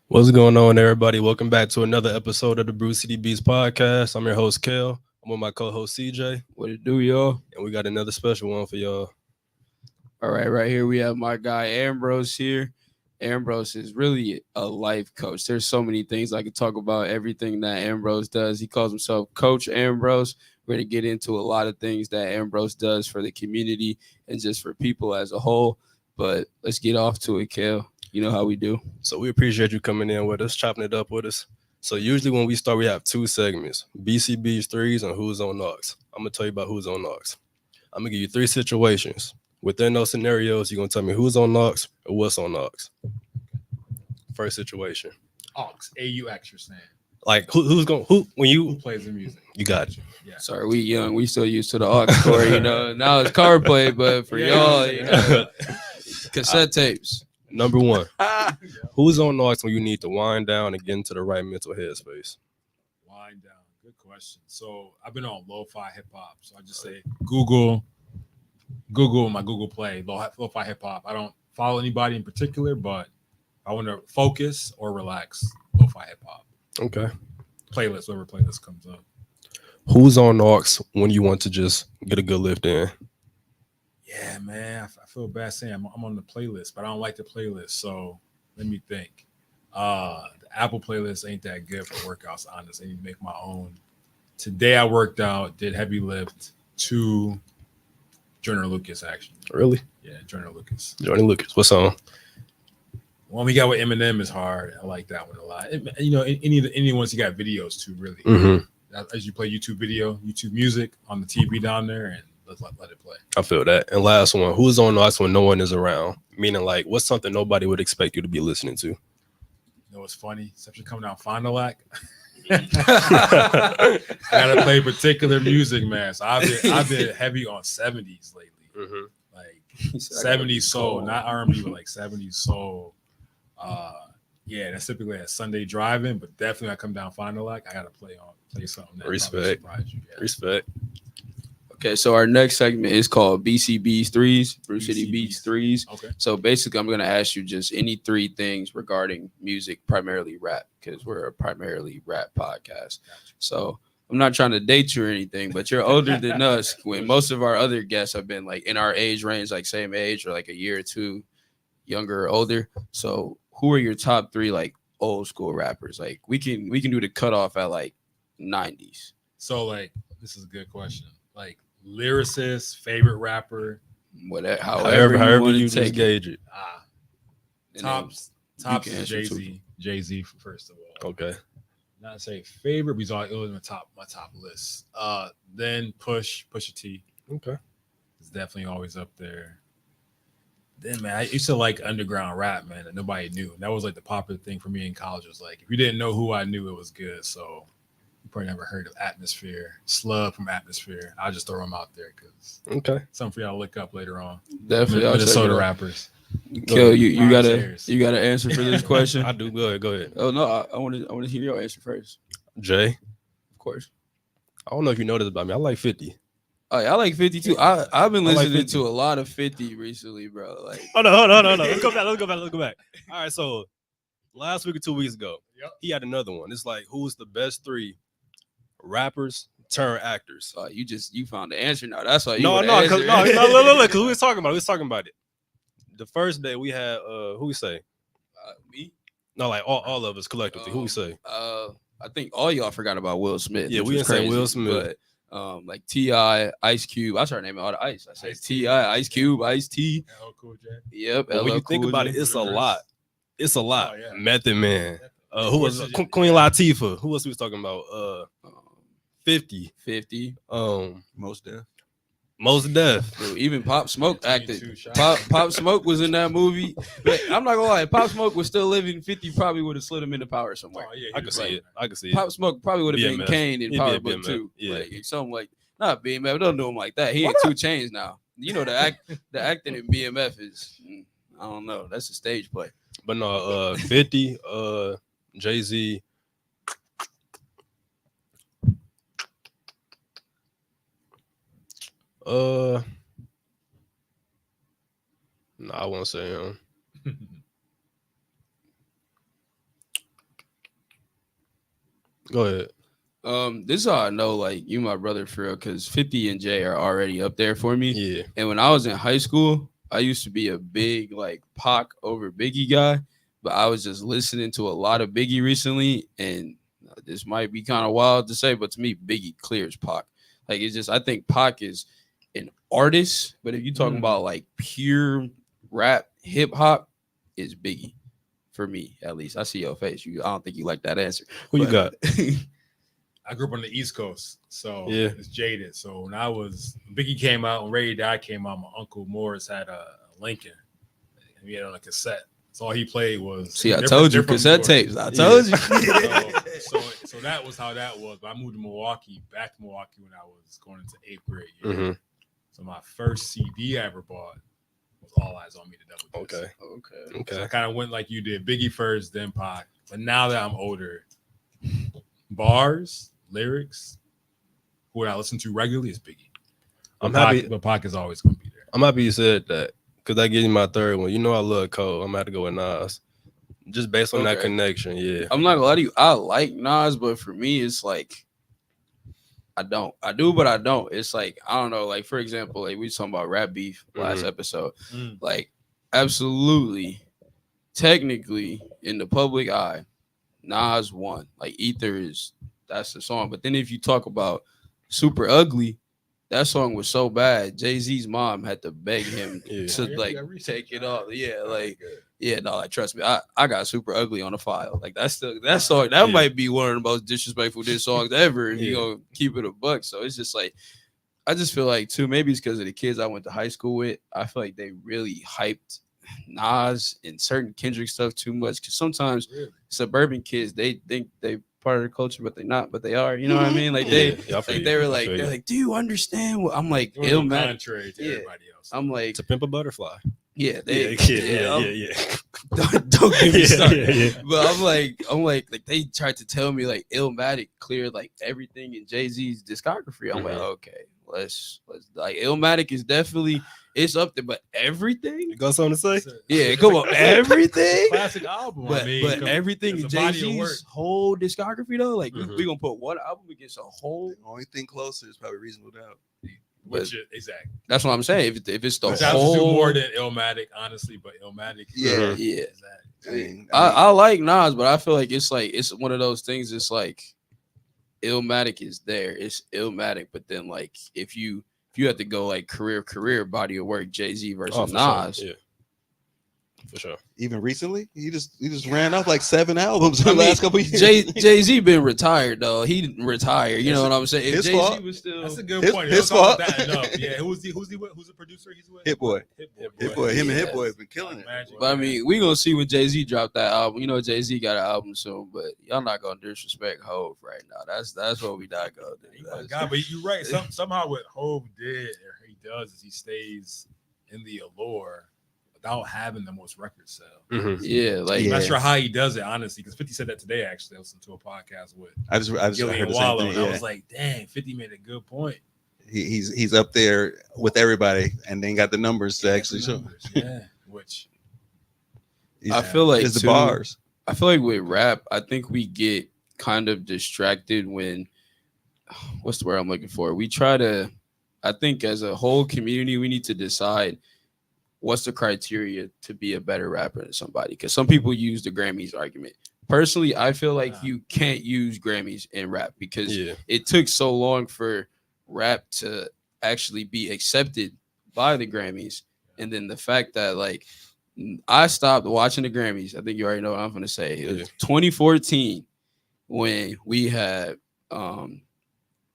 What's going on, everybody? Welcome back to another episode of the Brew CDB's podcast. I'm your host, Kel. I'm with my co-host, CJ, What it do, y'all? and we got another special one for y'all. All right here we have my guy Ambrose here. Ambrose is really a life coach. There's so many things I could talk about, everything that Ambrose does. He calls himself Coach Ambrose. We're going to get into a lot of things that Ambrose does for the community and just for people as a whole. But let's get off to it, Kel. You know how we do. So we appreciate you coming in with us, chopping it up with us. So usually when we start, we have two segments, BCB's threes and who's on knocks. I'm going to tell you about who's on knocks. I'm going to give you three situations. Within those scenarios, you're going to tell me who's on knocks or what's on knocks. First situation. Aux, AUX, you're saying. Like when Who you plays the music? you got it. Yeah. Sorry, we young. We still used to the aux cord, Now it's card play, but for y'all, cassette tapes. Number one, who's on knocks when you need to wind down and get into the right mental headspace? Wind down. Good question. So I've been on lo-fi hip hop. So I just say Google my Google Play, lo-fi hip hop. I don't follow anybody in particular, but I want to focus or relax, lo-fi hip hop. Okay. Playlist, whatever playlist comes up. Who's on knocks when you want to just get a good lift in? Yeah, man. I feel bad saying I'm on the playlist, but I don't like the playlist. So let me think. The Apple playlist ain't that good for workouts, honest. I need to make my own. Today I worked out, did heavy lift to Joyner Lucas, actually. Really? Yeah, Joyner Lucas. Johnny Lucas. What's on? One we got with Eminem is hard. I like that one a lot. Any ones you got videos too, really. Mm-hmm. As you play YouTube music on the TV down there, and let it play. I feel that. And last one, who's on knocks when no one is around? Meaning, like, what's something nobody would expect you to be listening to? You know what's funny? Except you're coming out Fond du Lac. I gotta play particular music, man. So I've been heavy on 70s lately. Mm-hmm. Like 70s soul, not R&B, but like 70s soul. Yeah, that's typically a Sunday driving, but definitely I come down Fond du Lac, I gotta play something that Respect. surprise you. Yeah. Respect. Okay, so our next segment is called BCB's Threes, Brew City Beats Threes. Okay. So basically, I'm going to ask you just any three things regarding music, primarily rap, because we're a primarily rap podcast. So I'm not trying to date you or anything, but you're older than us. When most of our other guests have been like in our age range, like same age or like a year or two younger or older. So who are your top three like old school rappers? Like we can do the cutoff at like 90s. So like this is a good question. Like lyricist, favorite rapper, Whatever, However you take just gauge it. And tops can is answer too. Jay-Z first of all. Okay. Not say favorite because it was my top list. Then Pusha T Okay. is definitely always up there. Then man, I used to like underground rap, man, that nobody knew. That was like the popular thing for me in college. Was like if you didn't know who I knew, it was good. So you probably never heard of Atmosphere, Slug from Atmosphere. I'll just throw them out there because Okay. something for y'all to look up later on. Definitely, Minnesota rappers. Kill you. Rhyme Gotta Sayers. you gotta answer for this question. I do. Go ahead. Oh no, I want to hear your answer first. Jay, Of course. I don't know if you know this about me. I like 50. Oh, yeah, I like 50 too. I've been I like listening 50. to a lot of 50 recently, bro. Like Hold on. Let's go back. All right, so last week or 2 weeks ago, Yep. he had another one. It's like, who's the best three rappers turn actors? you found the answer now. That's why you No, wanna look, answer. because we was talking about it. The first day we had who we say? Me? No, like all of us collectively. Who we say? I think all y'all forgot about Will Smith. Yeah, which we was didn't say crazy, Will Smith. But like T.I., Ice Cube. I started naming all the ice. I said T.I., Ice Cube, Ice T. LL Cool J. Yep. But when you think Cool about J. it, it's a lot. It's a lot. Oh, yeah. Method Man. Who was Of course, Queen Latifah? Who else we was talking about? 50. 50. Most deaf. Most Def. Dude, even Pop Smoke acted. 22 shots. Pop Smoke was in that movie. But I'm not gonna lie, if Pop Smoke was still living, 50 probably would have slid him into Power somewhere. Oh, yeah, I he can was see right, it. man. I can see it. Pop Smoke probably would have been BMF. Kane in He'd Power be a Book BMF. 2. Yeah. Like something like not BMF. Don't do him like that. He ain't 2 Chains now. You know the acting in BMF is I don't know. That's a stage play. But no, 50, Jay-Z. No, I won't say him. Go ahead. This is how I know, like, you my brother for real, because 50 and Jay are already up there for me. Yeah. And when I was in high school, I used to be a big like Pac over Biggie guy, but I was just listening to a lot of Biggie recently, and this might be kind of wild to say, but to me, Biggie clears Pac. Like, it's just I think Pac is an artist, but if you're talking about like pure rap hip hop, is Biggie for me at least. I see your face. I don't think you like that answer. Who you But- got? I grew up on the East Coast, so Yeah. it's jaded. So when Biggie came out, when Ray Died came out, my uncle Morris had a Lincoln. And he had it on a cassette. So all he played was. See, I told you cassette tapes. I told you. So that was how that was. But I moved to back to Milwaukee when I was going into 8th grade. Yeah. Mm-hmm. So my first CD I ever bought was All Eyes on Me, the Double Disc. Okay. Okay. So I kind of went like you did, Biggie first, then Pac. But now that I'm older, bars, lyrics, who I listen to regularly is Biggie. I'm Pac, happy. but Pac is always going to be there. I'm happy you said that because that gives me my third one. You know I love Cole. I'm gonna have to go with Nas, just based on that Okay. connection. Yeah. I'm not gonna lie to you. I like Nas, but for me, it's like I don't. I do, but I don't. It's like I don't know. Like for example, like we was talking about rap beef last episode. Like absolutely, technically, in the public eye, Nas won. Like that's the song. But then if you talk about Super Ugly, that song was so bad. Jay-Z's mom had to beg him Yeah. to like take it off. Yeah, like yeah, no, like trust me, I got Super Ugly on the file. Like that song that might be one of the most disrespectful diss songs ever. If you gonna keep it a buck, so it's just like I just feel like too. Maybe it's because of the kids I went to high school with. I feel like they really hyped Nas and certain Kendrick stuff too much. Because sometimes suburban kids they think they part of the culture, but they're not. But they are. You know what I mean? Like they were like they're like, do you understand what I'm like? Contrary to everybody else. I'm like To Pimp a Butterfly. Yeah, Yeah. Don't get me started. Yeah. But I'm like they tried to tell me like Illmatic cleared like everything in Jay-Z's discography. I'm like, okay, let's like Illmatic is definitely it's up there, but everything. You got something to say? Yeah, come on, everything. Classic album. But, I mean, but everything in it's a body of work. Jay-Z's whole discography though, like Mhm. we gonna put one album against a whole. The only thing closer is probably Reasonable Doubt. Which is, exactly. That's what I'm saying. If it's the Which I have to do whole more than Illmatic, honestly, but Illmatic. Yeah. yeah. I mean, I like Nas, but I feel like it's one of those things. It's like Illmatic is there. It's Illmatic, but then like if you have to go like career body of work, Jay-Z versus Oh, for Nas. Sure. Yeah. For sure. even recently, he just ran off like 7 albums in I the mean, last couple of years. Jay-Z been retired though. He didn't retire. You know what I'm saying? If his Jay-Z fault. was still That's a good His- point. his Don't talk fault. about that enough. Yeah, who's the producer he's with? Hit Boy. Hit Boy, him and Yeah. Hit Boy have been killing it. Magic. But I mean, we gonna see when Jay-Z dropped that album. You know, Jay-Z got an album soon, but y'all not gonna disrespect Hove right now. That's what we not gonna do. Oh my God, but you're right. Somehow what Hove did or he does is he stays in the allure without having the most record sales. Mhm. Yeah, like I'm not Yeah. sure how he does it, honestly, because 50 said that today, actually. I listened to a podcast with I just Gilly heard and the same Wallow, thing. and I Yeah. was like, dang, 50 made a good point. He's up there with everybody, and then got the numbers to actually show. Yeah, which I feel like It's the too, bars. I feel like with rap, I think we get kind of distracted when what's the word I'm looking for? We try to, I think as a whole community, we need to decide what's the criteria to be a better rapper than somebody. Because some people use the Grammys argument. Personally, I feel like you can't use Grammys in rap because Yeah. it took so long for rap to actually be accepted by the Grammys. And then the fact that like I stopped watching the Grammys. I think you already know what I'm gonna say. It was 2014 when we had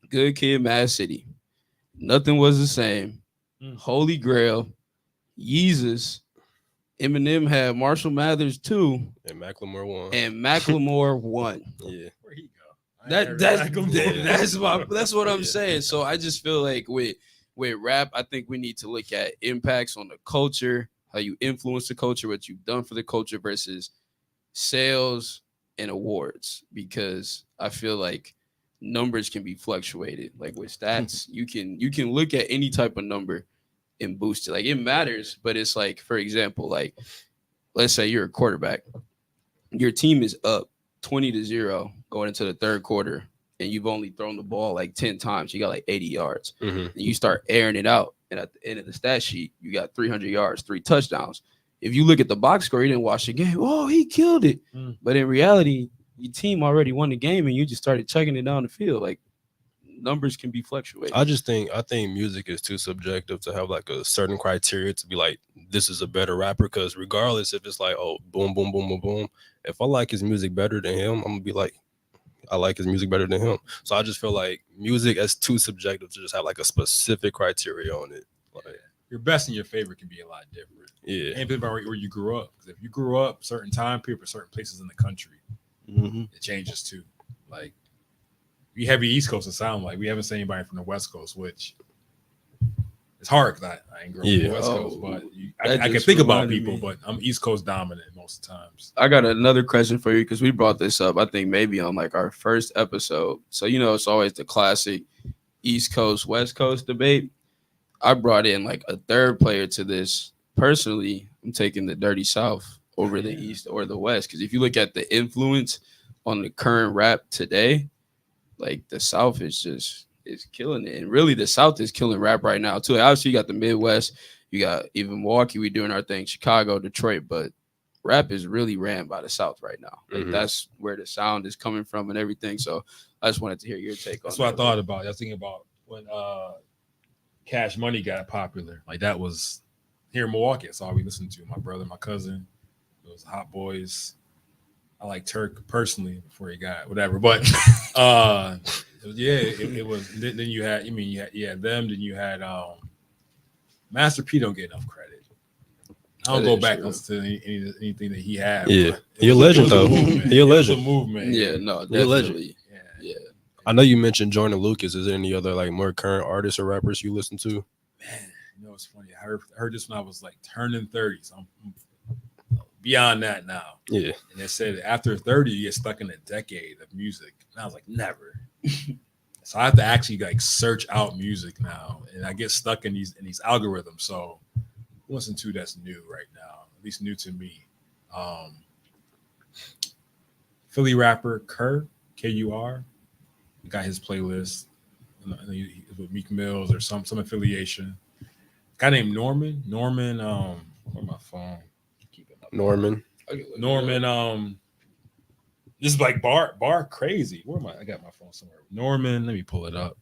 Good Kid, Mad City. Nothing was the same. Holy Grail, Yeezus, Eminem had Marshall Mathers 2, And Macklemore won. and Macklemore 1. Yeah. where he go? That's what I'm saying. So I just feel like with rap, I think we need to look at impacts on the culture, how you influence the culture, what you've done for the culture versus sales and awards, because I feel like numbers can be fluctuated. Like with stats, you can look at any type of number and boost it. Like it matters, but it's like, for example, like let's say you're a quarterback, your team is up 20-0, going into the third quarter, and you've only thrown the ball like 10 times. You got like 80 yards. Mm-hmm. And you start airing it out. And at the end of the stat sheet, you got 300 yards, 3 touchdowns. If you look at the box score, you didn't watch the game. Oh, he killed it. But in reality, your team already won the game and you just started chugging it down the field. Like, numbers can be fluctuating. I think music is too subjective to have like a certain criteria to be like, this is a better rapper. Because regardless if it's like, oh, boom, boom, boom, boom, boom, if I like his music better than him, I'm gonna be like, I like his music better than him. So I just feel like music is too subjective to just have like a specific criteria on it. Like, your best and your favorite can be a lot different. yeah, And about where you grew up. Because if you grew up certain time period, certain places in the country, it changes too. Like, we heavy East Coast to sound like we haven't seen anybody from the West Coast, which it's hard because I ain't grown up in the West Coast, but I can think about people, but I'm East Coast dominant most of the times. I got another question for you because we brought this up, I think maybe on like our first episode. So, it's always the classic East Coast, West Coast debate. I brought in like a third player to this. Personally, I'm taking the Dirty South over the East or the West because if you look at the influence on the current rap today, like the South is killing it. And really the South is killing rap right now too. Obviously you got the Midwest, you got even Milwaukee, we doing our thing, Chicago, Detroit, but rap is really ran by the South right now. Like that's where the sound is coming from and everything. So I just wanted to hear your take on that. That's what I thought about. I was thinking about when Cash Money got popular. Like that was here in Milwaukee. That's all we listened to. My brother, my cousin, those Hot Boys. I like Turk personally before he got whatever, but it was. Then you had, you had them. Then you had Master P. Don't get enough credit. I don't go back to anything that he had. Yeah, you're a legend though. You're a legend. It was a movement. Yeah, no, definitely. You're a legend. Yeah. I know you mentioned Jordan Lucas. Is there any other like more current artists or rappers you listen to? Man, it's funny. I heard this when I was like turning 30. So I'm beyond that now. Yeah. And they said after 30, you get stuck in a decade of music. And I was like, never. So I have to actually like search out music now. And I get stuck in these algorithms. So listen to that's new right now, at least new to me. Philly rapper Kur, Kur, got his playlist. He's with Meek Mills or some affiliation. Guy named Norman. Where's my phone? Norman. This is like bar crazy. Where am I? I got my phone somewhere. Norman, let me pull it up.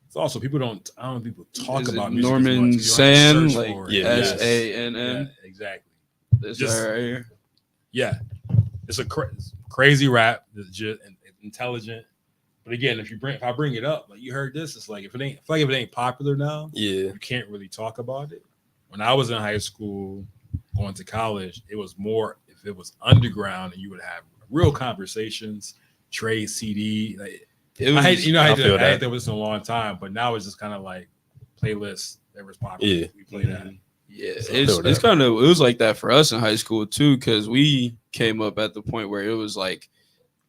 It's also I don't know people talk about music Norman Sann, like SANN. Yeah, exactly. This guy right here. Yeah, it's a crazy rap. It's just intelligent. But again, if I bring it up, like you heard this, it's like if it ain't popular now, you can't really talk about it. When I was in high school, going to college, it was more if it was underground and you would have real conversations, trade CD. Like I had that was a long time, but now it's just kind of like playlists that was popular. Yeah. We play that. Yeah, so it was like that for us in high school too, because we came up at the point where it was like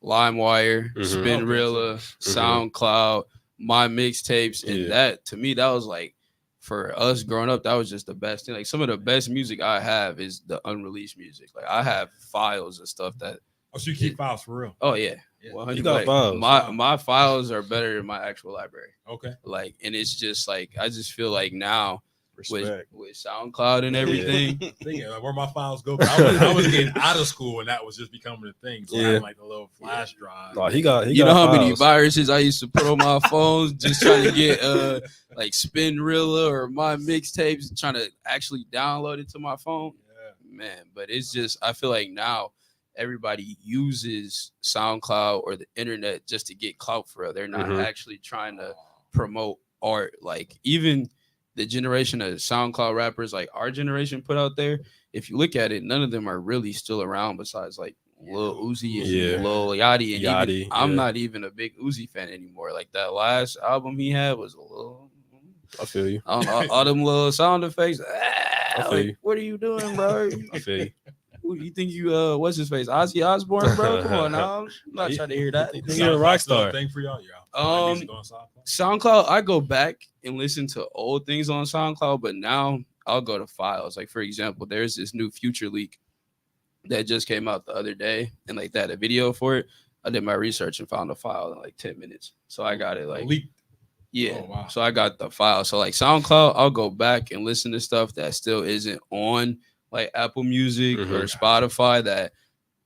LimeWire, Spinrilla, SoundCloud, my mixtapes, and that to me that was like for us growing up, that was just the best thing. Like some of the best music I have is the unreleased music. Like I have files and stuff that. Oh, so you keep files for real? Oh yeah. You got files. My files are better than my actual library. Okay. Like, and it's just like I just feel like now Respect. with SoundCloud and everything. Where my files go. I was getting out of school and that was just becoming a thing. So I had like a little flash drive. No, he got you know how files. many viruses I used to put on my phones just trying to get like Spinrilla or my mixtapes, trying to actually download it to my phone. Yeah. Man, but it's just I feel like now everybody uses SoundCloud or the internet just to get clout for real. They're not actually trying to promote art. Like even the generation of SoundCloud rappers like our generation put out there, if you look at it, none of them are really still around besides like Lil Uzi and Lil Yachty. And even, I'm not even a big Uzi fan anymore. Like that last album he had was a little. I feel you. I don't know, all them little sound effects. I feel you. What are you doing, bro? I feel you. You think you what's his face? Ozzy Osbourne, bro? Come on now. I'm not trying to hear that. You're a rock star. Thing for y'all. SoundCloud, I go back and listen to old things on SoundCloud, but now I'll go to files. Like for example, there's this new Future leak that just came out the other day, and like that, a video for it. I did my research and found the file in like 10 minutes. So I got it like leaked. yeah. Oh, wow. So I got the file. So like SoundCloud, I'll go back and listen to stuff that still isn't on like Apple Music or Spotify that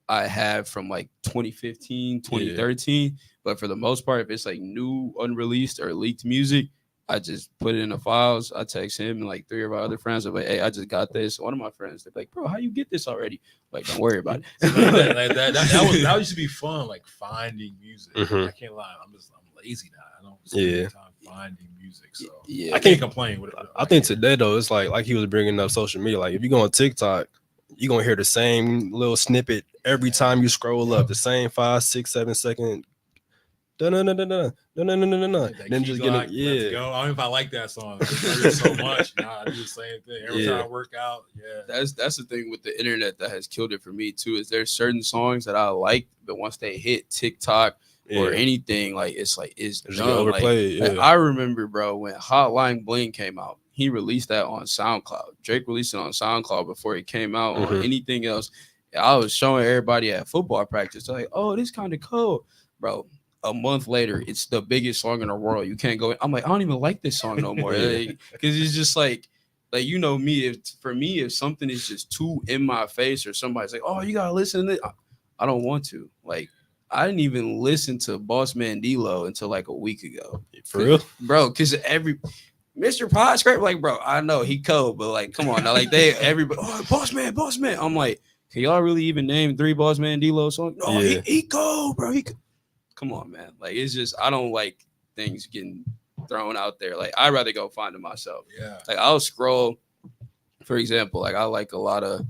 I have from like 2015, 2013. But for the most part, if it's like new, unreleased, or leaked music, I just put it in the files. I text him and like 3 of our other friends. I'm like, hey, I just got this. One of my friends, they're like, bro, how you get this already? Like, don't worry about it. that used to be fun, like finding music. Mhm. I can't lie. I'm lazy now. I don't spend Yeah. time finding music. So Yeah. I can't complain with it. I think today though, it's like he was bringing up social media. Like if you go on TikTok, you're gonna hear the same little snippet every time you scroll up, the same 5, 6, 7 second. Then just getting Let's go. I don't know if I like that song. I heard it so much. Nah, I do the same thing every time I work out. Yeah, That's the thing with the internet that has killed it for me too. Is there's certain songs that I like, but once they hit TikTok or anything, like it's just done. overplayed. Like, I remember, bro, when Hotline Bling came out, he released that on SoundCloud. Drake released it on SoundCloud before it came out on anything else. I was showing everybody at football practice, like, oh, this kind of cool, bro. A month later, it's the biggest song in the world. You can't go. I'm like, I don't even like this song no more, because it's just like you know me. If something is just too in my face, or somebody's like, oh, you gotta listen to it, I don't want to. Like, I didn't even listen to Boss Man D-Lo until like a week ago. For real, bro. Because Mr. Podscrape, like, bro, I know he cold, but like, come on now, like everybody, oh, Boss Man. I'm like, can y'all really even name 3 Boss Man D-Lo songs? No, he cold, bro. Come on, man. Like, it's just, I don't like things getting thrown out there. Like, I'd rather go find it myself. Yeah. Like, I'll scroll, for example, like I like a lot of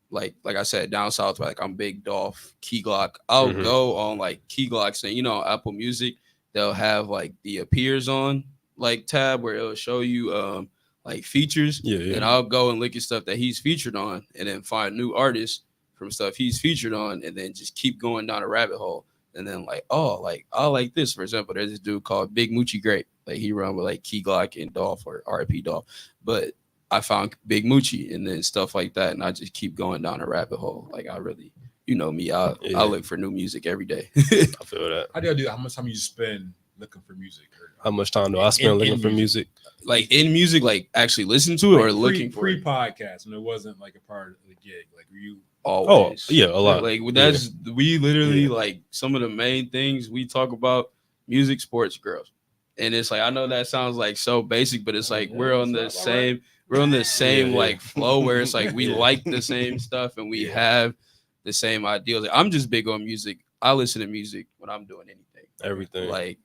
like I said, down south, like I'm big Dolph, Key Glock. I'll go on like Key Glock's and Apple Music, they'll have like the appears on like tab where it'll show you like features. And I'll go and look at stuff that he's featured on and then find new artists from stuff he's featured on and then just keep going down a rabbit hole. And then like, oh, like I like this. For example, there's this dude called Big Moochie Grape. Like he run with like Key Glock and Dolph or RIP Dolph. But I found Big Moochie and then stuff like that. And I just keep going down a rabbit hole. Like I really, you know me, I look for new music every day. I feel that. How do you do? How much time you spend looking for music? How much time do I spend looking for music? Like in music, like actually listen to it or looking for it? Pre-podcast when it wasn't like a part of the gig. Like were you always? Oh, yeah, a lot. Like that's we literally like some of the main things we talk about: music, sports, girls. And it's like I know that sounds like so basic, but it's like we're on the same like flow where it's like we like the same stuff and we have the same ideals. Like, I'm just big on music. I listen to music when I'm doing anything. Everything. Like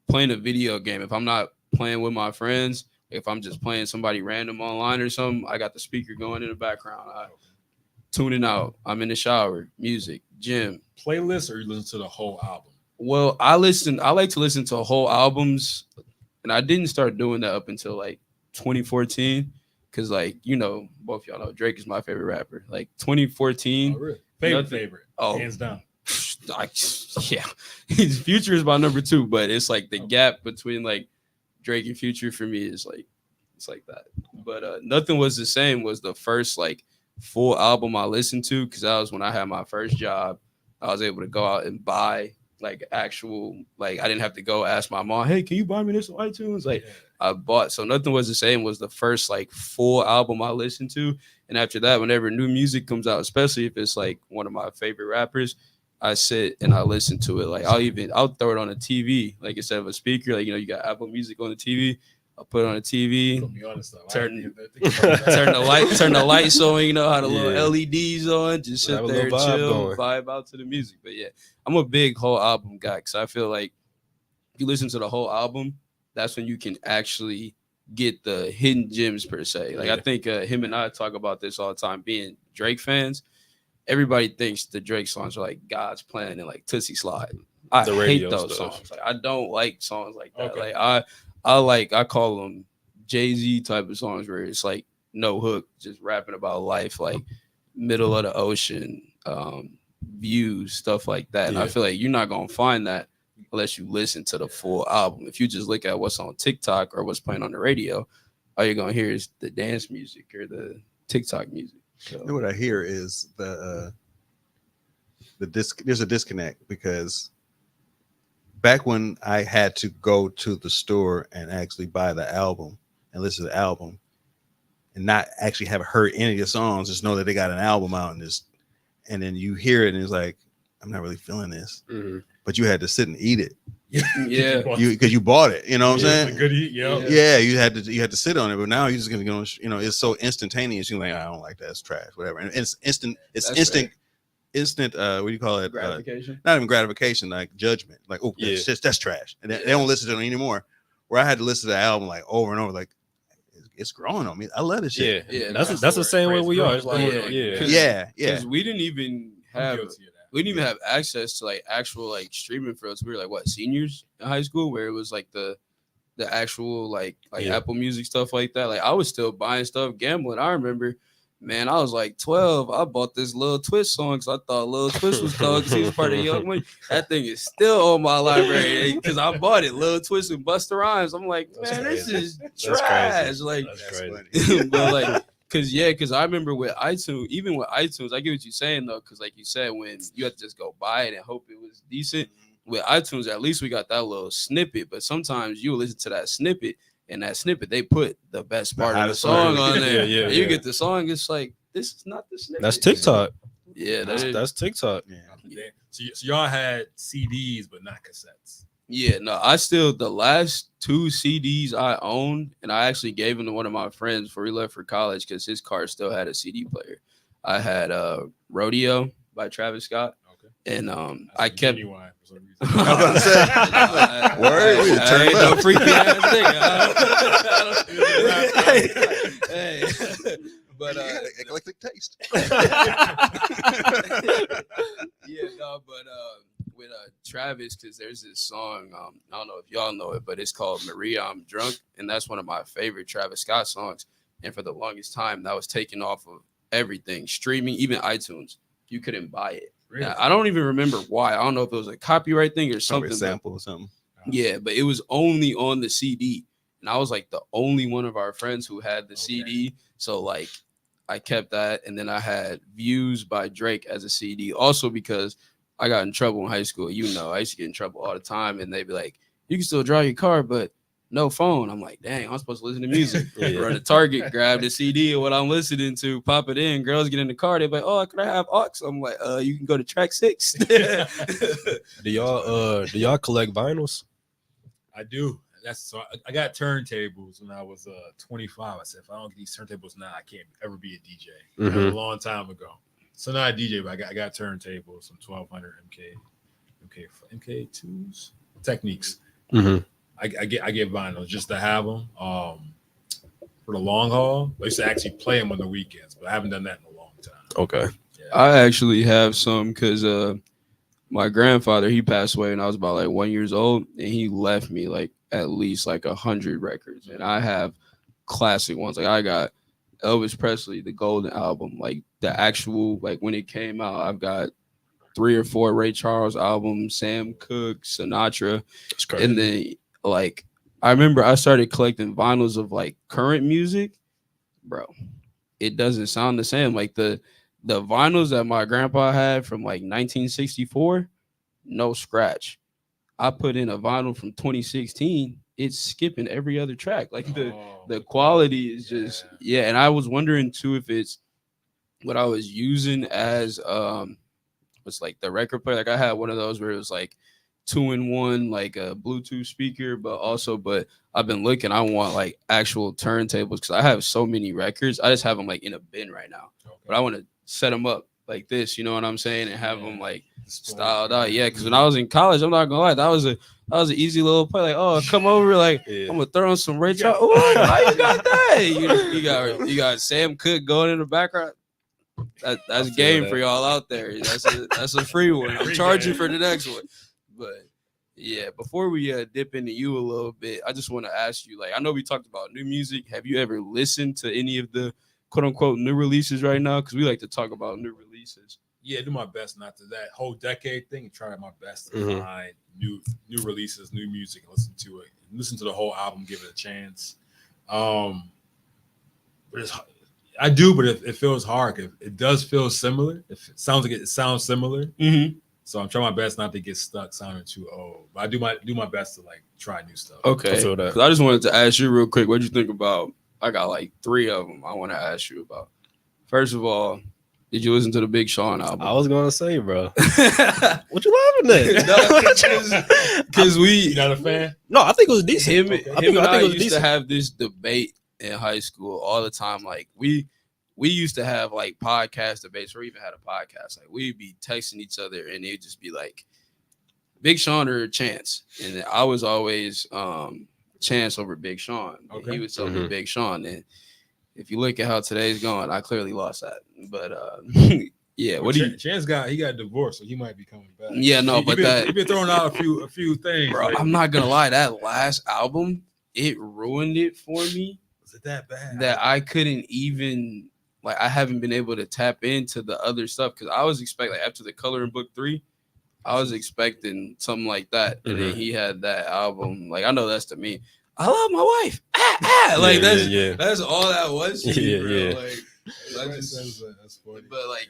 playing a video game. If I'm not playing with my friends, if I'm just playing somebody random online or something, I got the speaker going in the background. I tuning out. I'm in the shower. Music, gym. Playlist or you listen to the whole album? Well, I like to listen to whole albums, and I didn't start doing that up until like 2014. Cause like, you know, both y'all know Drake is my favorite rapper. Like 2014. Oh, really? Favorite. Oh, hands down. Yeah. His Future is my number 2, but it's like the gap between like Drake and Future for me is like it's like that. But Nothing Was the Same was the first like full album I listened to because that was when I had my first job. I was able to go out and buy like actual, like I didn't have to go ask my mom, hey, can you buy me this on iTunes? Like I bought. So Nothing Was the Same was the first like full album I listened to. And after that, whenever new music comes out, especially if it's like one of my favorite rappers, I sit and I listen to it. Like I'll throw it on the TV, like instead of a speaker, like, you know, you got Apple Music on the TV. I'll put it on the TV, turn the lights on, you know, how the little LEDs on, just sit there, chill, vibe out to the music. But yeah, I'm a big whole album guy because I feel like if you listen to the whole album, that's when you can actually get the hidden gems per se. Like I think him and I talk about this all the time, being Drake fans. Everybody thinks the Drake songs are like God's Plan and like Tootsie Slide. I hate those songs. Like I don't like songs like that. Okay. Like I call them Jay-Z type of songs where it's like no hook, just rapping about life, like middle of the ocean, views, stuff like that. And I feel like you're not gonna find that unless you listen to the full album. If you just look at what's on TikTok or what's playing on the radio, all you're gonna hear is the dance music or the TikTok music. So. What I hear is there's a disconnect because back when I had to go to the store and actually buy the album and listen to the album and not actually have heard any of the songs, just know that they got an album out and then you hear it and it's like, I'm not really feeling this. Mhm. But you had to sit and eat it. Yeah. Because you bought it, you know what I'm It's a saying? good eat, yo. Yeah, you had to sit on it, but now you're just gonna go. It's so instantaneous. You're like, I don't like that. It's trash, whatever. And it's instant. It's That's instant. Instant. What do you call it? Gratification. Not even gratification, like judgment. Like, oh, Yeah. that's trash, and they don't listen to it anymore. Where I had to listen to the album like over and over, like it's growing on me. I love this Yeah, shit. Yeah, that's the same way we are. It's like, Yeah. yeah, Because we didn't even I'm have guilty of that. we didn't even have access to like actual like streaming for us. We were like what, seniors in high school, where it was like the actual like Yeah. Apple Music stuff like that. Like I was still buying stuff, gambling. I remember, man, I was like 12. I bought this Lil Twist song because I thought Lil Twist was dog because he was part of Young Money. That thing is still on my library because I bought it. Lil Twist and Busta Rhymes. I'm like, That's man, this crazy. is That's trash. crazy. Like, That's crazy. but like, because I remember with iTunes, even with iTunes, I get what you're saying though, because like you said, when you had to just go buy it and hope it was decent. With iTunes, at least we got that little snippet, but sometimes you listen to that snippet, and that snippet they put the best part of the hottest song part. on there. Yeah, And you yeah. get the song, it's like this is not the snippet. That's TikTok. Yeah, That's TikTok. Yeah. So y'all had CDs but not cassettes. yeah. No, I still the last 2 CDs I owned, and I actually gave them to one of my friends before he left for college because his car still had a CD player. I had Rodeo by Travis Scott, Okay. and That's I kept. Genuine for some reason. I was about to say, word, we I turn ain't it no up. freaky ass nigga. Hey, but eclectic taste. yeah, no, but with Travis, because there's this song, I don't know if y'all know it, but it's called Maria, I'm Drunk, and that's one of my favorite Travis Scott songs. And for the longest time, that was taken off of everything, streaming, even iTunes. You couldn't buy it. Really? Now, I don't even remember why. I don't know if it was a copyright thing or Probably something. a sample or something. Yeah, but it was only on the CD. And I was like the only one of our friends who had the Okay. CD. So like I kept that. And then I had Views by Drake as a CD. Also because I got in trouble in high school. You know, I used to get in trouble all the time. And they'd be like, you can still drive your car, but no phone. I'm like, dang, I'm supposed to listen to music. Yeah. Run to Target, grab the CD of what I'm listening to, pop it in. Girls get in the car. They're like, oh, could I have aux? I'm like, you can go to track 6. Do y'all collect vinyls? I do. That's so I got turntables when I was 25. I said, if I don't get these turntables now, I can't ever be a DJ. That was a long time ago. So not a DJ, but I got turntables, some 1200 MK2s, Techniques. Mm-hmm. I get vinyls just to have them for the long haul. I used to actually play them on the weekends, but I haven't done that in a long time. Okay. Yeah. I actually have some because my grandfather, he passed away when I was about like 1 year old, and he left me like at least like 100 records, and I have classic ones. Like I got Elvis Presley, the Golden Album, like the actual, like when it came out. I've got 3 or 4 Ray Charles albums, Sam Cooke, Sinatra, That's crazy. and then like I remember I started collecting vinyls of like current music, bro. It doesn't sound the same. Like the vinyls that my grandpa had from like 1964, no scratch. I put in a vinyl from 2016, it's skipping every other track. Like the quality is just and I was wondering too if it's what I was using as was like the record player. Like I had one of those where it was like 2-in-1, like a Bluetooth speaker, but I've been looking. I want like actual turntables because I have so many records. I just have them like in a bin right now, but I want to set them up like this. You know what I'm saying? And have them like styled out. Yeah, because when I was in college, I'm not gonna lie, that was an easy little play. Like, oh, come over, like I'm gonna throw on some Ray Charles. Oh, how you got that? You got Sam Cooke going in the background. That's game for y'all out there. That's a free one. I'm charging for the next one. But yeah, before we dip into you a little bit, I just want to ask you, like, I know we talked about new music. Have you ever listened to any of the quote unquote new releases right now? Because we like to talk about new releases. Yeah, do my best not to that whole decade thing and try my best to find new releases, new music, and listen to it. Listen to the whole album, give it a chance. But it feels hard. It does feel similar. It sounds similar. Mm-hmm. So I'm trying my best not to get stuck sounding too old. But I do my best to like try new stuff. Okay. I feel that. 'Cause I just wanted to ask you real quick, what you think about? I got like 3 of them I want to ask you about. First of all, did you listen to the Big Sean album? I was gonna say, bro. What you laughing at? Because You not a fan? No, I think it was decent. him, Okay. I him think and I it was used to decent. have this debate in high school all the time. Like we used to have like podcast debates, or even had a podcast. Like we'd be texting each other, and it'd just be like Big Sean or Chance, and I was always Chance over Big Sean. And Okay. he would tell me Mhm. Big Sean, and if you look at how today's going, I clearly lost that. But yeah, what do you? Chance got divorced, so he might be coming back. Yeah, no, but he been throwing out a few things. Bro, like, I'm not gonna lie, that last album, it ruined it for me. was it that bad? That I couldn't even like I haven't been able to tap into the other stuff because I was expecting like after the Coloring Book 3, I was expecting something like that. And then he had that album. Like I know that's to me. I love my wife. Like Yeah, that's all that was to me, Yeah, bro. yeah. Like that's funny. but like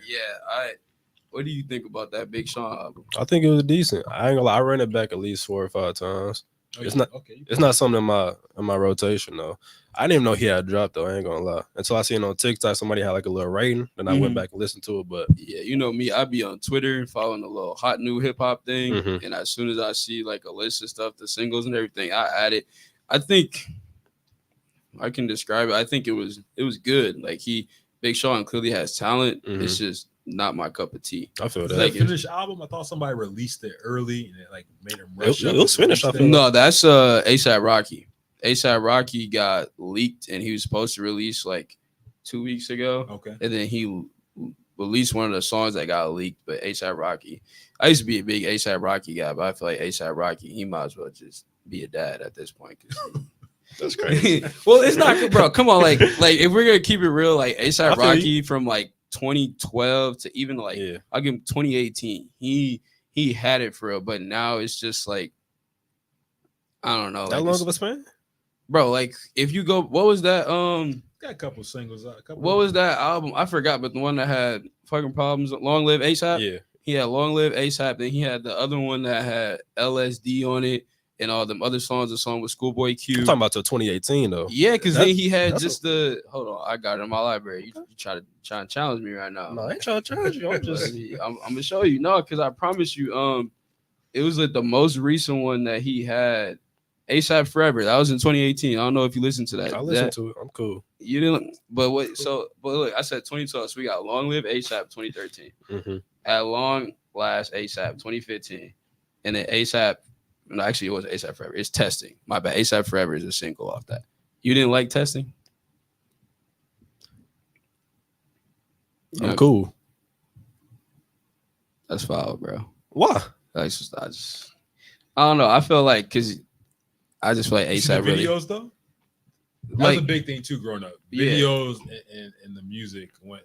what do you think about that Big Sean album? I think it was decent. I ain't gonna lie, I ran it back at least 4 or 5 times. Oh, It's yeah, not- okay. It's not something in my rotation though. I didn't even know he had dropped though. I ain't gonna lie. Until I seen on TikTok somebody had like a little rating, then I went back and listened to it. But Yeah, you know me, I be on Twitter following a little hot new hip hop thing. Mhm. And as soon as I see like a list of stuff, the singles and everything, I add it. I think I can describe it. I think it was good. Like Big Sean clearly has talent. It's just not my cup of tea. I feel Was that. that Like, a finished album? I thought somebody released it early and it like made him rush. It up was to finished, I release feel it. No, that's ASAP Rocky. ASAP Rocky got leaked and he was supposed to release like 2 weeks ago. Okay. And then he released one of the songs that got leaked. But ASAP Rocky, I used to be a big ASAP Rocky guy, but I feel like ASAP Rocky, he might as well just be a dad at this point. That's crazy. Well, it's not, bro. Come on, like if we're gonna keep it real, like I ASAP feel Rocky from like 2012 to even like Yeah. I'll give him 2018. He had it for real, but now it's just like I don't know. That Like long it's- of a span? bro. Like if you go, what was that? Got a couple singles. What was that album? I forgot, but the one that had fucking problems. Long Live ASAP. Yeah. He had Long Live ASAP. Then he had the other one that had LSD on it and all them other songs. The song with Schoolboy Q. I'm talking about till 2018 though. Yeah, because That- then he had that's just the hold on. I got it in my library. You try to challenge me right now. No, I ain't trying to challenge you. I'm just I'm gonna show you. No, because I promise you, it was like the most recent one that he had. ASAP Forever. That was in 2018. I don't know if you listened to that. I listened to it. I'm cool. You didn't, but what? So, but look, I said 2012. So we got Long Live ASAP 2013. Mm-hmm. At Long Last ASAP 2015, and then ASAP. No, actually, it wasn't ASAP Forever. It's Testing. My bad. ASAP Forever is a single off that. You didn't like Testing? I'm cool. That's foul, bro. Why? I don't know. I feel like because I just feel like You see the ASAP really. videos though. That was Like, a big thing too growing up. Yeah. Videos and the music went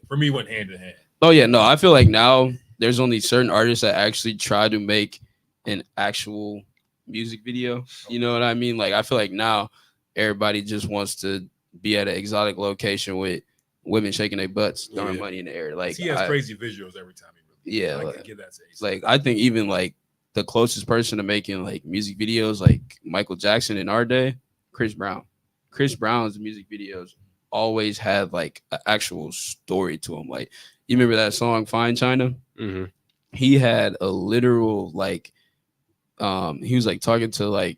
hand in hand. oh yeah, no. I feel like now there's only certain artists that actually try to make an actual music video. You know what I mean? Like I feel like now everybody just wants to be at an exotic location with women shaking their butts, throwing money in the air. Like He has crazy visuals every time he releases. Yeah, I like- can give that to Ace. like I think even like the closest person to making like music videos like Michael Jackson in our day, Chris Brown. Chris Brown's music videos always had like an actual story to them. Like you remember that song Fine China? Mm-hmm. He had a literal like he was like talking to like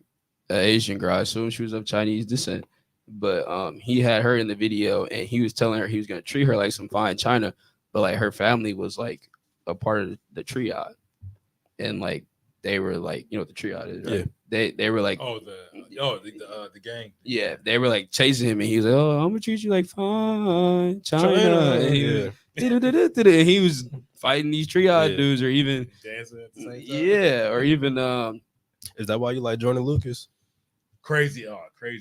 an Asian girl. I assume she was of Chinese descent. But he had her in the video and he was telling her he was gonna treat her like some fine china, but like her family was like a part of the triad. And like they were like, you know what the triad is, right? They were like the gang. yeah, they were like chasing him and he was like, oh, I'm gonna treat you like fine China. And he was, and he was fighting these triad dudes or even Dancing at the same time. yeah, or even Is that why you like Jordan Lucas? crazy videos.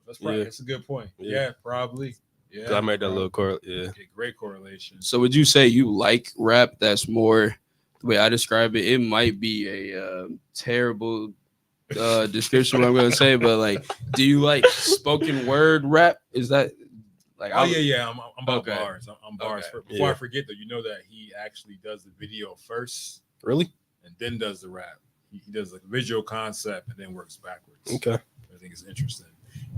That's probably Yeah. that's a good point. Yeah. Yeah, probably. 'Cause Yeah, I made that little probably. yeah. Okay, great correlation. so would you say you like rap that's more the way I describe it? It might be a terrible description what I'm gonna say, but like, do you like spoken word rap? Is that like? Oh yeah. I'm about Okay. bars. I'm bars. Okay. Before Yeah. I forget though, you know that he actually does the video first, Really? and then does the rap. He does like visual concept and then works backwards. Okay. I think it's interesting.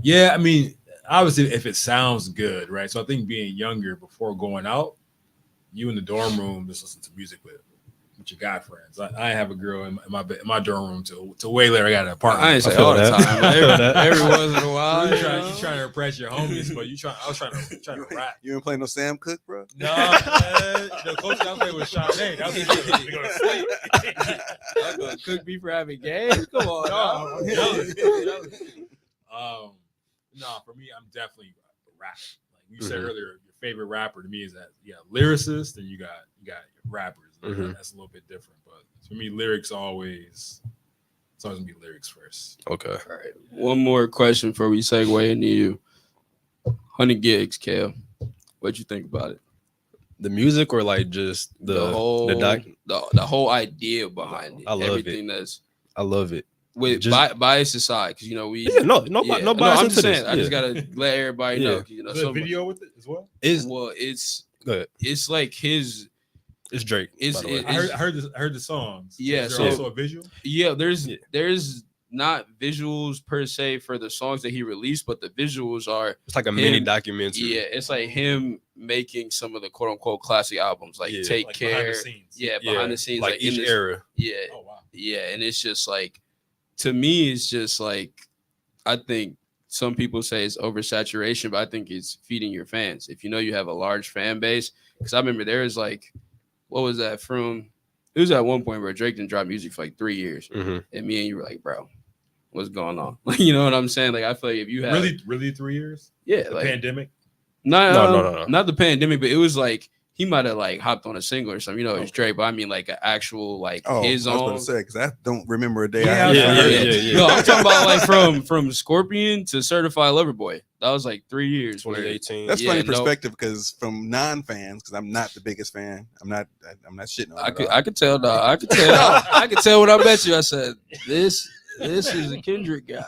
Yeah, I mean, obviously, if it sounds good, right? So I think being younger before going out, you in the dorm room just listen to music with your guy friends. I have a girl in my dorm room till way later. I got an apartment. I ain't say feel all the that. time. I feel that. Every once in a while. You trying to impress your homies, but I was trying to rap. You ain't playing no Sam Cooke, bro? No, man. The closest I played was Sade. That was to go to sleep. I'm gonna cook me for having games. Come on, No, I'm jealous. No, for me, I'm definitely rap. Like you said earlier, your favorite rapper to me is that lyricist, and you got rappers. That's a little bit different, but for me, lyrics always. It's always gonna be lyrics first. Okay. All right. One more question before we segue into you. 100 gigs, Kale. What'd you think about it? The music or like just the whole idea behind it. I love everything it. I love it. With Just- bias aside, because we No bias I'm into just saying. this. I just gotta let everybody know. Is there a video with it as well? Go ahead. It's like his. It's Drake. It's- by the way. it- I heard the songs. Yeah, Is there also a visual? Yeah, there's not visuals per se for the songs that he released, but the visuals are It's like a mini documentary. yeah, it's like him making some of the quote unquote classic albums, like Take Like Care. behind the scenes. Yeah, behind the scenes, like in each this- era. Yeah, Oh wow. yeah, and it's just like, to me, it's just like, I think some people say it's oversaturation, but I think it's feeding your fans. If you know you have a large fan base, because I remember there was like, what was that from? It was at one point where Drake didn't drop music for like 3 years, Mm-hmm. and me and you were like, bro, what's going on? Like, you know what I'm saying? Like, I feel like if you have Really 3 years? yeah, The like pandemic? No. not the pandemic, but it was like he might have like hopped on a single or something. You know, it's Drake, but I mean like an actual like Oh, his I was own. about to say because I don't remember a day. Yeah, Yeah. No, I'm talking about like from Scorpion to Certified Lover Boy. That was like 3 years. where- 2018. That's Yeah, funny no. perspective because from non-fans, because I'm not the biggest fan. I'm not shitting on it. I could tell, dog. I could tell. I could tell when I met you. I said, this is a Kendrick guy.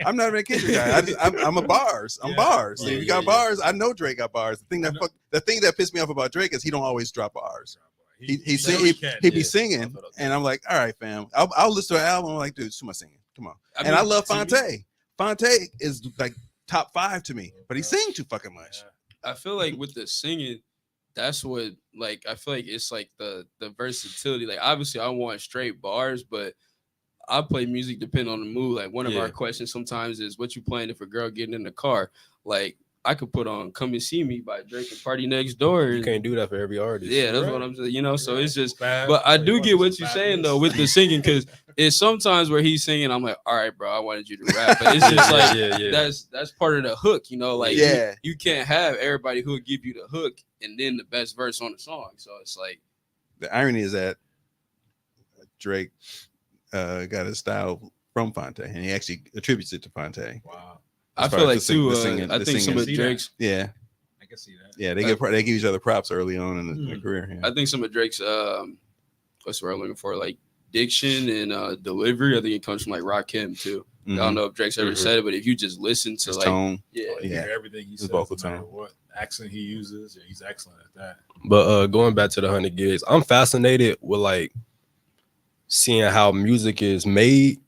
I'm not even a Kendrick guy. I'm a bars. I'm bars. So Yeah, if you got yeah. bars, I know Drake got bars. The thing that pissed me off about Drake is he don't always drop bars. He be Yeah. singing, and I'm like, all right, fam. I'll listen to an album. I'm like, dude, it's too much singing. Come on. I I mean, love to me- Fonte. Fonte is like top 5 to me, but he sing too fucking much. I feel like with the singing, that's what like I feel like it's like the versatility. Like obviously I want straight bars, but I play music depending on the mood. Like one of our questions sometimes is what you playing if a girl getting in the car. Like I could put on "Come and See Me" by Drake and Party Next Door. You and- can't do that for every artist. yeah, that's Right. what I'm saying. You know, so Right. it's just. Fab, But I like, do get what some you're fabulous. saying though with the singing, because it's sometimes where he's singing, I'm like, all right, bro, I wanted you to rap, but it's just like yeah. that's part of the hook, you know. Like Yeah. you can't have everybody who would give you the hook and then the best verse on the song. So it's like, The irony is that Drake got his style from Fonte, and he actually attributes it to Fonte. Wow. I As far feel as like the sing- too. the singing- I the think some singing. of See that? Drake's. Yeah, I can see that. yeah. They give each other props early on in the career. Yeah. I think some of Drake's. What's the word I'm looking for? Like diction and delivery. I think it comes from like Rakim too. I don't know if Drake's ever Mhm. said it, but if you just listen to His like, tone. yeah, You Yeah. hear everything he His says, vocal no matter tone. what accent he uses, he's excellent at that. But going back to the 100 gigs, I'm fascinated with like seeing how music is made.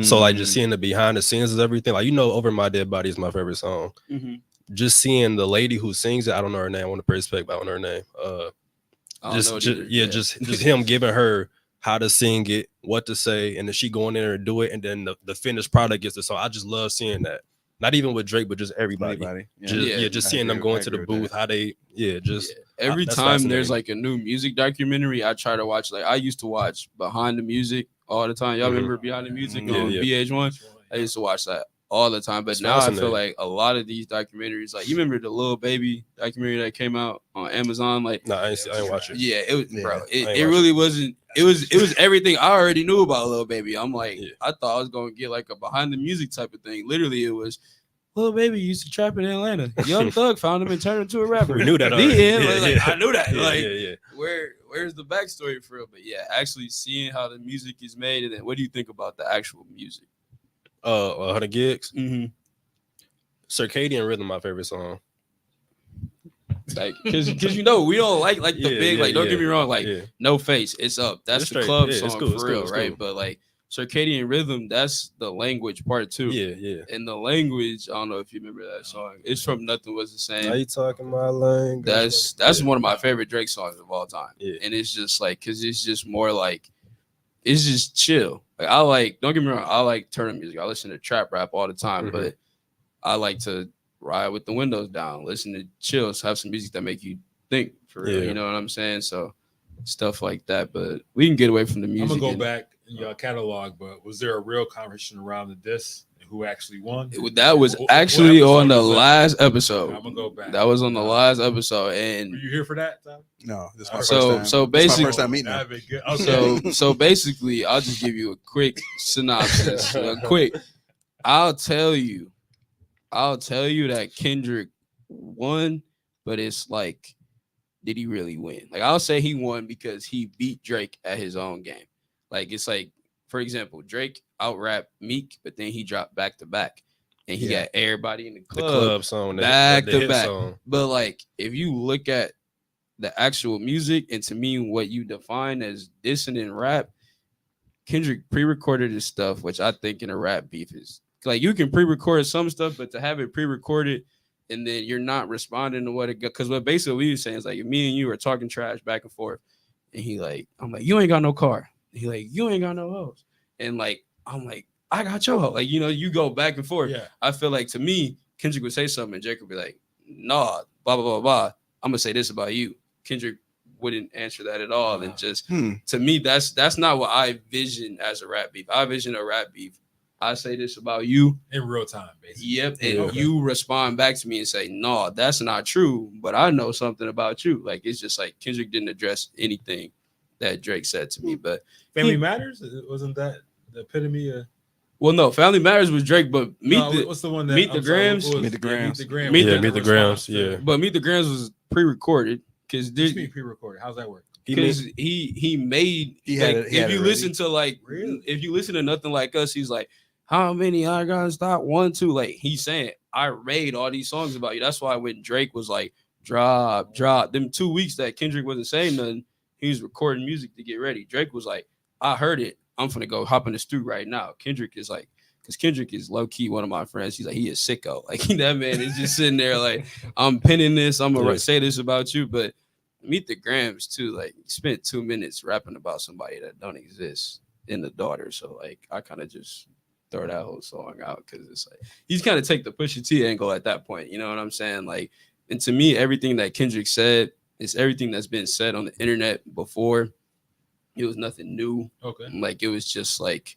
So like just seeing the behind the scenes of everything. Like Over My Dead Body is my favorite song. mm-hmm. Just seeing the lady who sings it, I don't know her name. I want to pay respect, but I don't know her name. I don't know it either. Just him giving her how to sing it, what to say, and then she going in there and do it, and then the finished product gets the song. I just love seeing that. Not even with Drake, but just everybody. Anybody. Just I seeing them agree- going I to the agree with booth, that. how they Every that's time there's fascinating. like a new music documentary, I try to watch. Like I used to watch Behind the Music all the time. Y'all Mhm. remember Behind the Music Yeah, on yeah. VH1? I used to watch that all the time. But It's now I feel fascinating. like a lot of these documentaries, like you remember the Lil Baby documentary that came out on Amazon, like. I ain't watch it. Yeah, it was, Yeah, bro. I It ain't really wasn't. It was everything I already knew about Lil Baby. I'm like, Yeah. I thought I was gonna get like a behind the music type of thing. Literally, it was Lil Baby used to trap in Atlanta. Young Thug found him and turned him to a rapper. We knew that The already. end. Yeah, Like, yeah. I knew that. Yeah, like, yeah. where's the backstory for it? But yeah, actually seeing how the music is made, and then what do you think about the actual music? 100 gigs. Mm-hmm. Circadian Rhythm, my favorite song. Like, cause you know we don't like the Yeah, big, yeah, like, don't get yeah. me wrong, like Yeah. No Face, it's up. That's It's the straight. club Yeah, it's song cool, for it's real, cool, it's right? cool. But like circadian rhythm, that's the language part too. Yeah, yeah. And the language, I don't know if you remember that song. It's from Nothing Was the Now Same. you talking my language. That's Yeah. one of my favorite Drake songs of all time. Yeah. And it's just like, cause it's just more like, it's just chill. Like I like, don't get me wrong, I like turning music. I listen to trap rap all the time, Mhm. but I like to ride with the windows down, listen to chills, have some music that make you think for real. Yeah. You know what I'm saying? So stuff like that. But we can get away from the I'm music. gonna go back in your catalog, but was there a real conversation around the diss and who actually won? That was What actually episode on the was that? last episode. I'm gonna go back. That was on the last episode, Were and you here for that, Tom? No, this is my So- first time. so This is basically- my first time meeting her. That'd be good. Okay. so basically, I'll just give you a quick synopsis. I'll tell you that Kendrick won, but it's like, did he really win? Like, I'll say he won because he beat Drake at his own game. Like, it's like, for example, Drake out rap Meek, but then he dropped back to back, and he Yeah. got everybody in the The club. club song, back the to hit back. song. But like, if you look at the actual music, and to me, what you define as dissing in rap, Kendrick pre-recorded his stuff, which I think in a rap beef is like, you can pre-record some stuff, but to have it pre-recorded and then you're not responding to what it got, because what basically we were saying is like, if me and you are talking trash back and forth, and he like, I'm like, you ain't got no car. He like, you ain't got no hoes, and like, I'm like, I got your hoe. Like, you know, you go back and forth. Yeah. I feel like, to me, Kendrick would say something and Jake would be like, nah, blah blah blah blah. I'm gonna say this about you. Kendrick wouldn't answer that at all, and just to me, that's not what I vision as a rap beef. I vision a rap beef. I say this about you. In real time, basically. Yep. And Yeah. you respond back to me and say, no, that's not true, but I know something about you. Like, it's just like Kendrick didn't address anything that Drake said to me. But Family he- Matters? Wasn't that the epitome of well, no, Family Matters was Drake, but what's the one that Meet the I'm sorry, Grams? what was- Meet the yeah, Grams. Meet the Grams. Meet was the- the Meet the Grams, response to- yeah. but Meet the Grams was pre-recorded because What do you mean pre-recorded? How's that work? because he made He like, had it- he had if it you ready. listen to like Really? if you listen to Nothing Like Us, he's like, how many I gotta stop? 1, 2. Like, he's saying, I made all these songs about you. That's why when Drake was like, drop them 2 weeks that Kendrick wasn't saying nothing, he was recording music to get ready. Drake was like, I heard it, I'm gonna go hop in the studio right now. Kendrick is like, because Kendrick is low-key one of my friends. He's like, he is sicko. Like, that man is just sitting there like, I'm pinning this, I'm gonna Yeah. say this about you. But Meet the Grams too, like, you spent 2 minutes rapping about somebody that don't exist in the daughter. So like, I kind of just throw that whole song out because it's like, he's kind of take the Pusha T angle at that point. You know what I'm saying? Like, and to me, everything that Kendrick said is everything that's been said on the internet before. It was nothing new. Okay. Like, it was just like,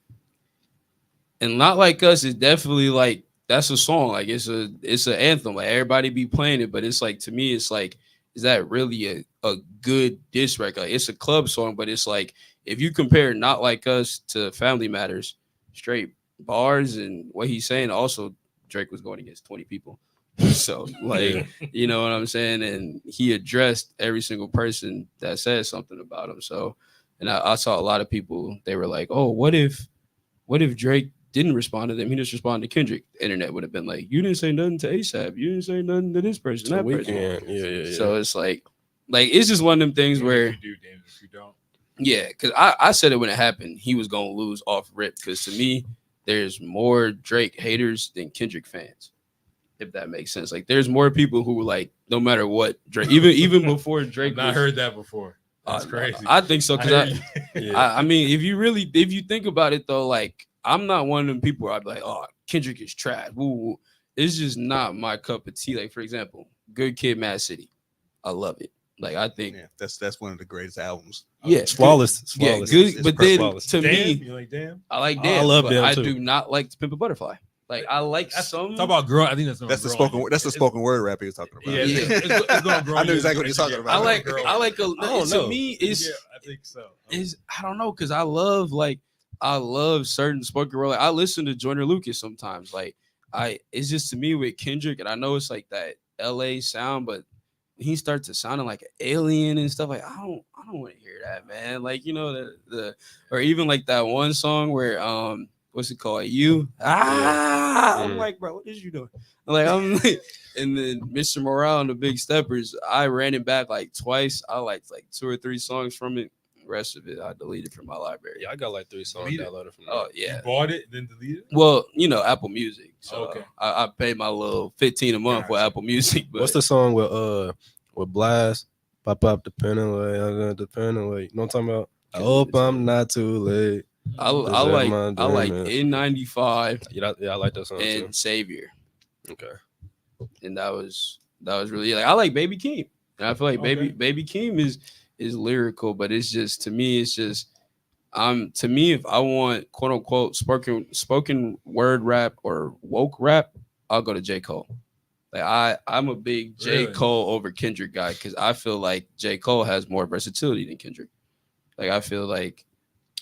and Not Like Us is definitely like, that's a song. Like, it's an anthem. Like, everybody be playing it, but it's like, to me, it's like, is that really a good diss record? Like, it's a club song, but it's like, if you compare Not Like Us to Family Matters, straight bars and what he's saying, also Drake was going against 20 people. So like, you know what I'm saying? And he addressed every single person that said something about him. So, and I saw a lot of people, they were like, oh, what if Drake didn't respond to them? He just responded to Kendrick. The internet would have been like, you didn't say nothing to ASAP. You didn't say nothing to this person, The that person. Weeknd. Yeah. So it's like it's just one of them things where, If you do, damn, if you don't. yeah, because I said it when it happened, he was going to lose off rip. Because to me, there's more Drake haters than Kendrick fans, if that makes sense. Like, there's more people who were like, no matter what, Drake, even before Drake I've not heard that before. That's crazy. I think so, because hear I mean, if you think about it though, like, I'm not one of them people where I'd be like, oh, Kendrick is trash. Woo, woo. It's just not my cup of tea. Like, for example, Good Kid, Mad City. I love it. Like, I think, Yeah, that's one of the greatest albums. yeah, It's flawless. It's Yeah, flawless. good. It's But perfect then flawless. to Damn, me, you like damn? I like I Damn. love but Damn, I too. do not like to Pimp a Butterfly. Like, I like some. Talk about girl. I think that's That's the spoken. That's the spoken word rap he was talking about. Yeah, Yeah. It's gonna grow. I knew exactly what you're talking about. I like Girl. don't to know. me, it's Yeah, I think so. I don't know, because I love certain spoken word. Like, I listen to Joyner Lucas sometimes. Like, it's just, to me, with Kendrick, and I know it's like that LA sound, but he starts to sounding like an alien and stuff. Like, I don't want to hear that, man. Like, you know, the or even like that one song where what's it called? You I'm Yeah. like, bro, what is you doing? I'm like, and then Mr. Morale and the Big Steppers, I ran it back like twice. I liked like 2 or 3 songs from it. The rest of it I deleted from my library. Yeah, I got like 3 songs Delete it. downloaded from Oh that. yeah. You bought it and then deleted it? Well, Apple Music. So Okay. I pay my little 15 a month for Gotcha. Apple Music. But What's the song with Blast? Pop the pen away, I'm gonna depend away. You know what I'm talking about? I hope I'm not too late. I Deserve my like dream. N95 Yeah, I like that song too. and Savior. Okay. And that was really like I like Baby Keem. And I feel like Okay. Baby Keem is lyrical, but it's just to me, to me, if I want quote unquote spoken word rap or woke rap, I'll go to J. Cole. Like I'm a big J. Really? Cole over Kendrick guy because I feel like J. Cole has more versatility than Kendrick. Like I feel like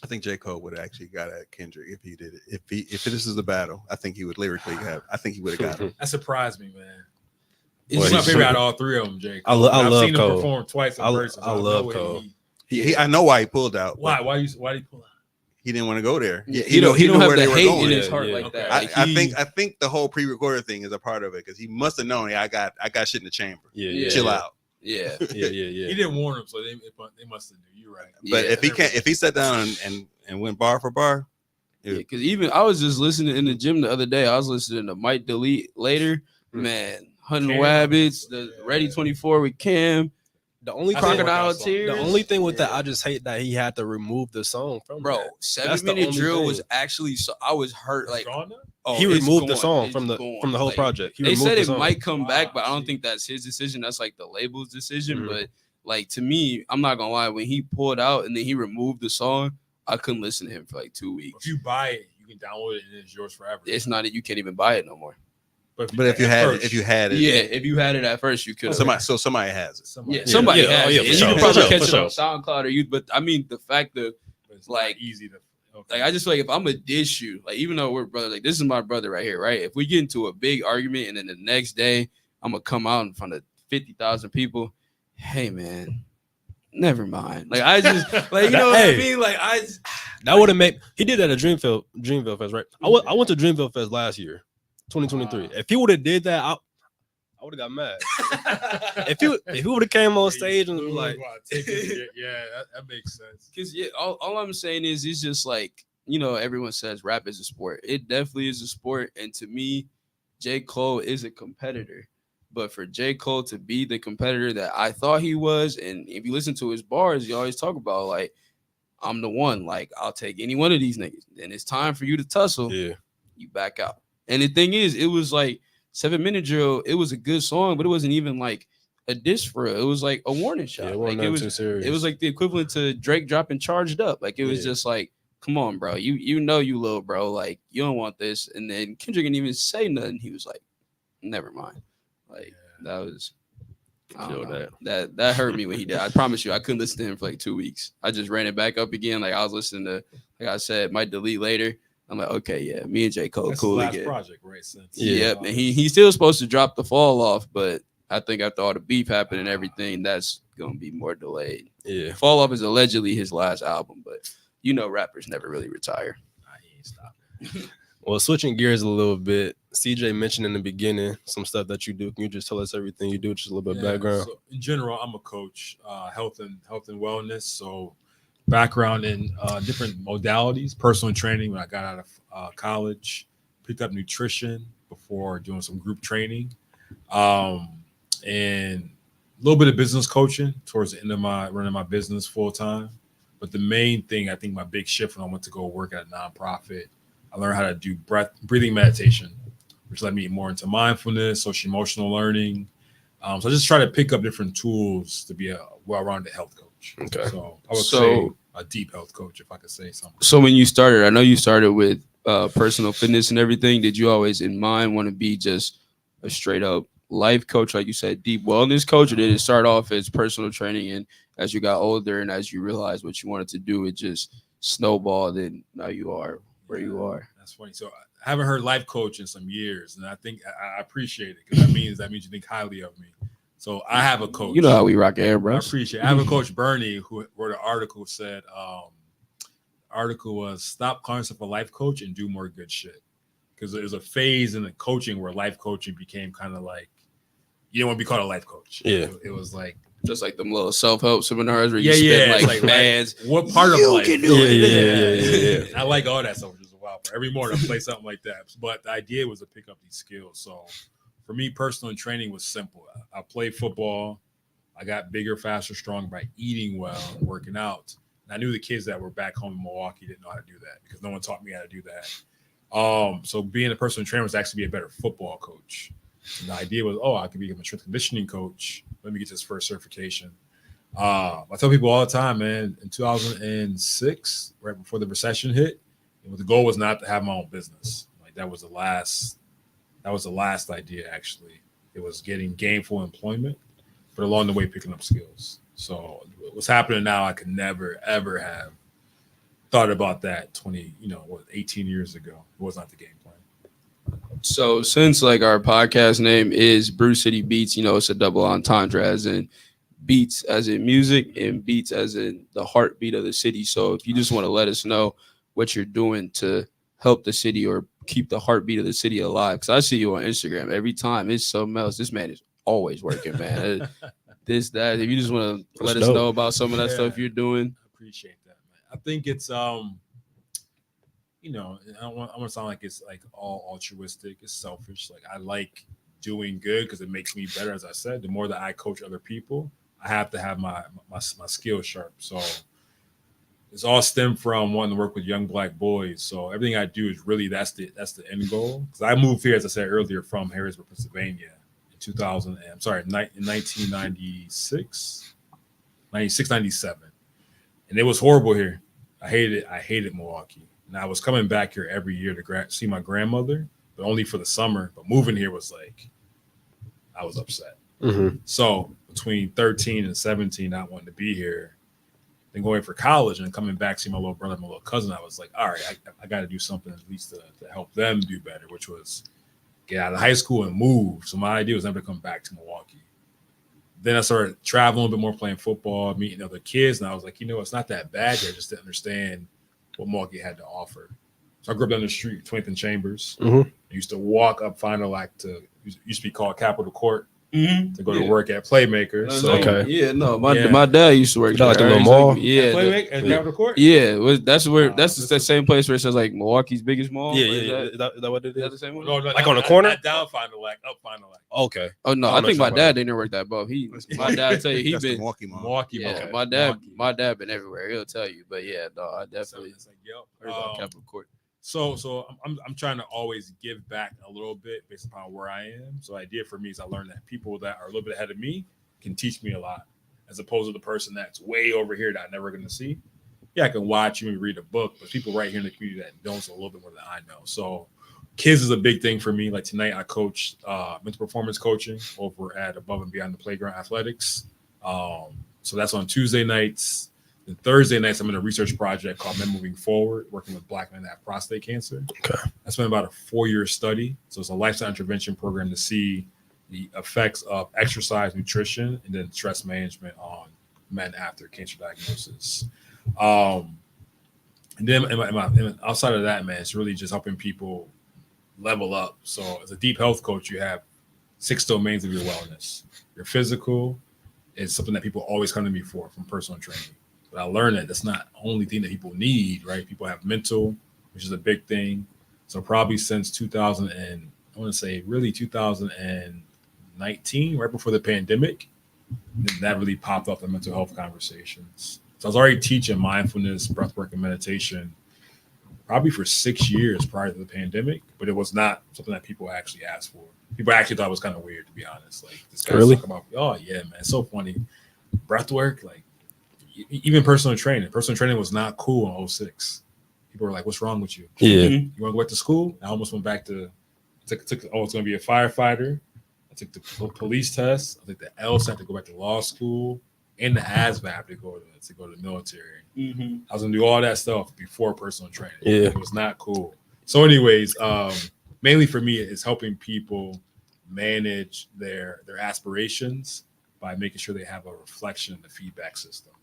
I think J. Cole would have actually got at Kendrick if he did it. If this is a battle, I think he would lyrically have. I think he would have got him. That surprised me, man. it's He's Well, my just- favorite out of all 3 of them, Jake. I love I've seen Cole. him perform twice in person. I love Cole. I know why he pulled out. Why? Why did he pull out? He didn't want to go there. he don't knew have where the they were hate going. in his heart Yeah, like okay. that. I, Like, I think the whole pre-recorded thing is a part of it because he must have known. I got shit in the chamber. Yeah. Chill out. yeah. Yeah. He didn't warn him, so they must have knew. You're right. But Yeah. if he sat down and went bar for bar, Yeah, because even I was just listening in the gym the other day. I was listening to Mike Delete later. Man, Hunting Cam. Wabbits, the Yeah. Ready 24 with Cam, The only That's thing, a Crocodile workout song. Tears. the only thing with that, I just hate that he had to remove the song from Bro, that. 7 That's the minute only drill thing. was actually so I was hurt. It's Like gone now? oh, He it's removed the gone. song It's from the gone. whole Like, project. He They removed said the it song. might come back, Wow, but I don't see. think that's his decision. That's like the label's decision. Mhm. But like to me, I'm not gonna lie. When he pulled out and then he removed the song, I couldn't listen to him for like 2 If weeks. you buy it, you can download it and it's yours forever. It's not that you can't even buy it no more. but if you had it, Yeah, if you had it at first, you could. somebody has it. Somebody Yeah, has oh, yeah, it. for And sure, you can for probably sure, catch for it sure. on SoundCloud or you. But I mean, the fact that But it's like- not easy to. Okay. like I just feel like if I'm a dish you, like even though we're brothers, like this is my brother right here, right? If we get into a big argument and then the next day I'm gonna come out in front of 50,000 people, hey man, never mind. Like I just like you know what I Hey. mean? Like I just, That would have made. He did that at Dreamville Fest, right? I went to Dreamville Fest last year, 2023. If he would have did that, I would have got mad. if he would have came on stage and was like, yeah, that makes sense. because yeah, all I'm saying is it's just like everyone says rap is a sport. It definitely is a sport, and to me, J. Cole is a competitor. But for J. Cole to be the competitor that I thought he was, and if you listen to his bars, he always talk about like, I'm the one. Like I'll take any one of these niggas. And it's time for you to tussle. yeah, You back out. And the thing is, it was like 7 Minute Drill. It was a good song, but it wasn't even like a diss for real. It was like a warning shot. it Like wasn't it nothing was too serious. it was like the equivalent to Drake dropping Charged Up. Like it was Yeah. just like, come on, bro. You know you little bro. Like you don't want this. And then Kendrick didn't even say nothing. He was like, never mind. Like that was I don't Feel know. That hurt me when he did. I promise you, I couldn't listen to him for like 2 weeks. I just ran it back up again. Like I was listening to, like I said, might delete later. I'm like, okay, yeah, me and J. Cole That's cool his last again. project, right? Since Yep, and he's still supposed to drop the fall off, but I think after all the beef happened and everything, that's gonna be more delayed. yeah. Fall off is allegedly his last album, but rappers never really retire. He ain't stopping. Well, switching gears a little bit, CJ mentioned in the beginning some stuff that you do. Can you just tell us everything you do? Just a little bit of background. So in general, I'm a coach, health and wellness. So background in different modalities, personal training when I got out of college, picked up nutrition before doing some group training, and a little bit of business coaching towards the end of my running my business full time. But the main thing, I think my big shift when I went to go work at a nonprofit, I learned how to do breathing meditation, which led me more into mindfulness, social emotional learning. So I just try to pick up different tools to be a well-rounded health coach. Okay. So I would say a deep health coach, if I could say something. So when you started, I know you started with personal fitness and everything. Did you always in mind want to be just a straight up life coach, like you said, deep wellness coach, or did it start off as personal training and as you got older and as you realized what you wanted to do, it just snowballed and now you are where you are? That's funny. So I haven't heard life coach in some years, and I think I appreciate it because that means you think highly of me. So I have a coach. You know how we rock air, bro. I appreciate it. I have a coach, Bernie, who wrote an article said article was "Stop calling yourself a life coach and do more good shit." Because there's a phase in the coaching where life coaching became kind of like you don't want to be called a life coach. Yeah. It was like Just like them little self-help seminars where you yeah, spend it's like bands. What part of You life? can do it. I like all that stuff, which is a while. Every morning I play something like that. But the idea was to pick up these skills. So for me, personal training was simple. I played football. I got bigger, faster, stronger by eating well and working out. And I knew the kids that were back home in Milwaukee didn't know how to do that because no one taught me how to do that. So being a personal trainer was actually be a better football coach. And the idea was, I could become a strength conditioning coach. Let me get this first certification. I tell people all the time, man, in 2006, right before the recession hit, the goal was not to have my own business. Like that was the last idea, actually. It was getting gainful employment, but along the way, picking up skills. So what's happening now, I could never, ever have thought about that 18 years ago. It was not the game plan. So since like our podcast name is Brew City Beats, it's a double entendre as in beats as in music and beats as in the heartbeat of the city. So if you just want to let us know what you're doing to help the city or keep the heartbeat of the city alive, because I see you on Instagram every time. It's something else. This man is always working, man. This, that. If you just want to let us know about some of that stuff you're doing. I appreciate that, man. I think it's I don't want to sound like it's like all altruistic. It's selfish. Like I like doing good because it makes me better. As I said, the more that I coach other people, I have to have my skills sharp. So it's all stemmed from wanting to work with young Black boys. So everything I do is really that's the end goal. Because I moved here, as I said earlier, from Harrisburg, Pennsylvania in 1996, 97. And it was horrible here. I hated Milwaukee. And I was coming back here every year to see my grandmother, but only for the summer. But moving here was like, I was upset. Mm-hmm. So between 13 and 17, not wanting to be here, then going for college and coming back, see my little brother, my little cousin, I was like, all right, I got to do something at least to help them do better, which was get out of high school and move. So my idea was never to come back to Milwaukee. Then I started traveling a bit more, playing football, meeting other kids. And I was like, it's not that bad here. I just didn't understand what Milwaukee had to offer. So I grew up down the street, 20th and Chambers. Mm-hmm. I used to walk up Fond du Lac used to be called Capitol Court to go to Yeah. work at Playmaker. So Okay. Yeah, no, my dad used to work Like the there. little mall? Yeah. Playmaker at Capitol Court? Yeah, that's where Wow, that's this the is- same place where it says like Milwaukee's biggest mall. Yeah, Or is yeah. that- Is that what it is that the is? same one? No, Like on the corner? Not down Fond du Lac, up Fond du Lac. Okay. Oh no, I I don't think know my what dad you're didn't work that above. That's My dad tell you he that's the been. Milwaukee Mall. Milwaukee. Yeah, okay. my Milwaukee. dad been everywhere. He'll tell you, but yeah, no, I definitely It's like, yep. heard about Capitol Court. So I'm trying to always give back a little bit based upon where I am. So the idea for me is I learned that people that are a little bit ahead of me can teach me a lot, as opposed to the person that's way over here that I'm never going to see. Yeah, I can watch you and read a book, but people right here in the community that don't know a little bit more than I know. So kids is a big thing for me. Like tonight, I coached mental performance coaching over at Above and Beyond the Playground Athletics. So that's on Tuesday nights. And Thursday nights, I'm in a research project called Men Moving Forward, working with Black men that have prostate cancer. Okay. That's been about a 4-year study. So it's a lifestyle intervention program to see the effects of exercise, nutrition, and then stress management on men after cancer diagnosis. And then outside of that, man, it's really just helping people level up. So as a deep health coach, you have 6 domains of your wellness. Your physical is something that people always come to me for from personal training. But I learned that that's not the only thing that people need, right? People have mental, which is a big thing. So probably since 2019, right before the pandemic, that really popped up in mental health conversations. So I was already teaching mindfulness, breathwork, and meditation probably for 6 years prior to the pandemic, but it was not something that people actually asked for. People actually thought it was kind of weird, to be honest. Like this guy's Really? talking about, oh yeah, man, it's so funny. Breathwork, like even personal training. Personal training was not cool in 06. People were like, what's wrong with you? Yeah. You want to go back to school? I almost went back to, it's going to be a firefighter. I took the police test. I took the LSAT to go back to law school, and the ASVAB to go to the military. Mm-hmm. I was going to do all that stuff before personal training. Yeah. It was not cool. So anyways, mainly for me, it's helping people manage their aspirations by making sure they have a reflection in the feedback system.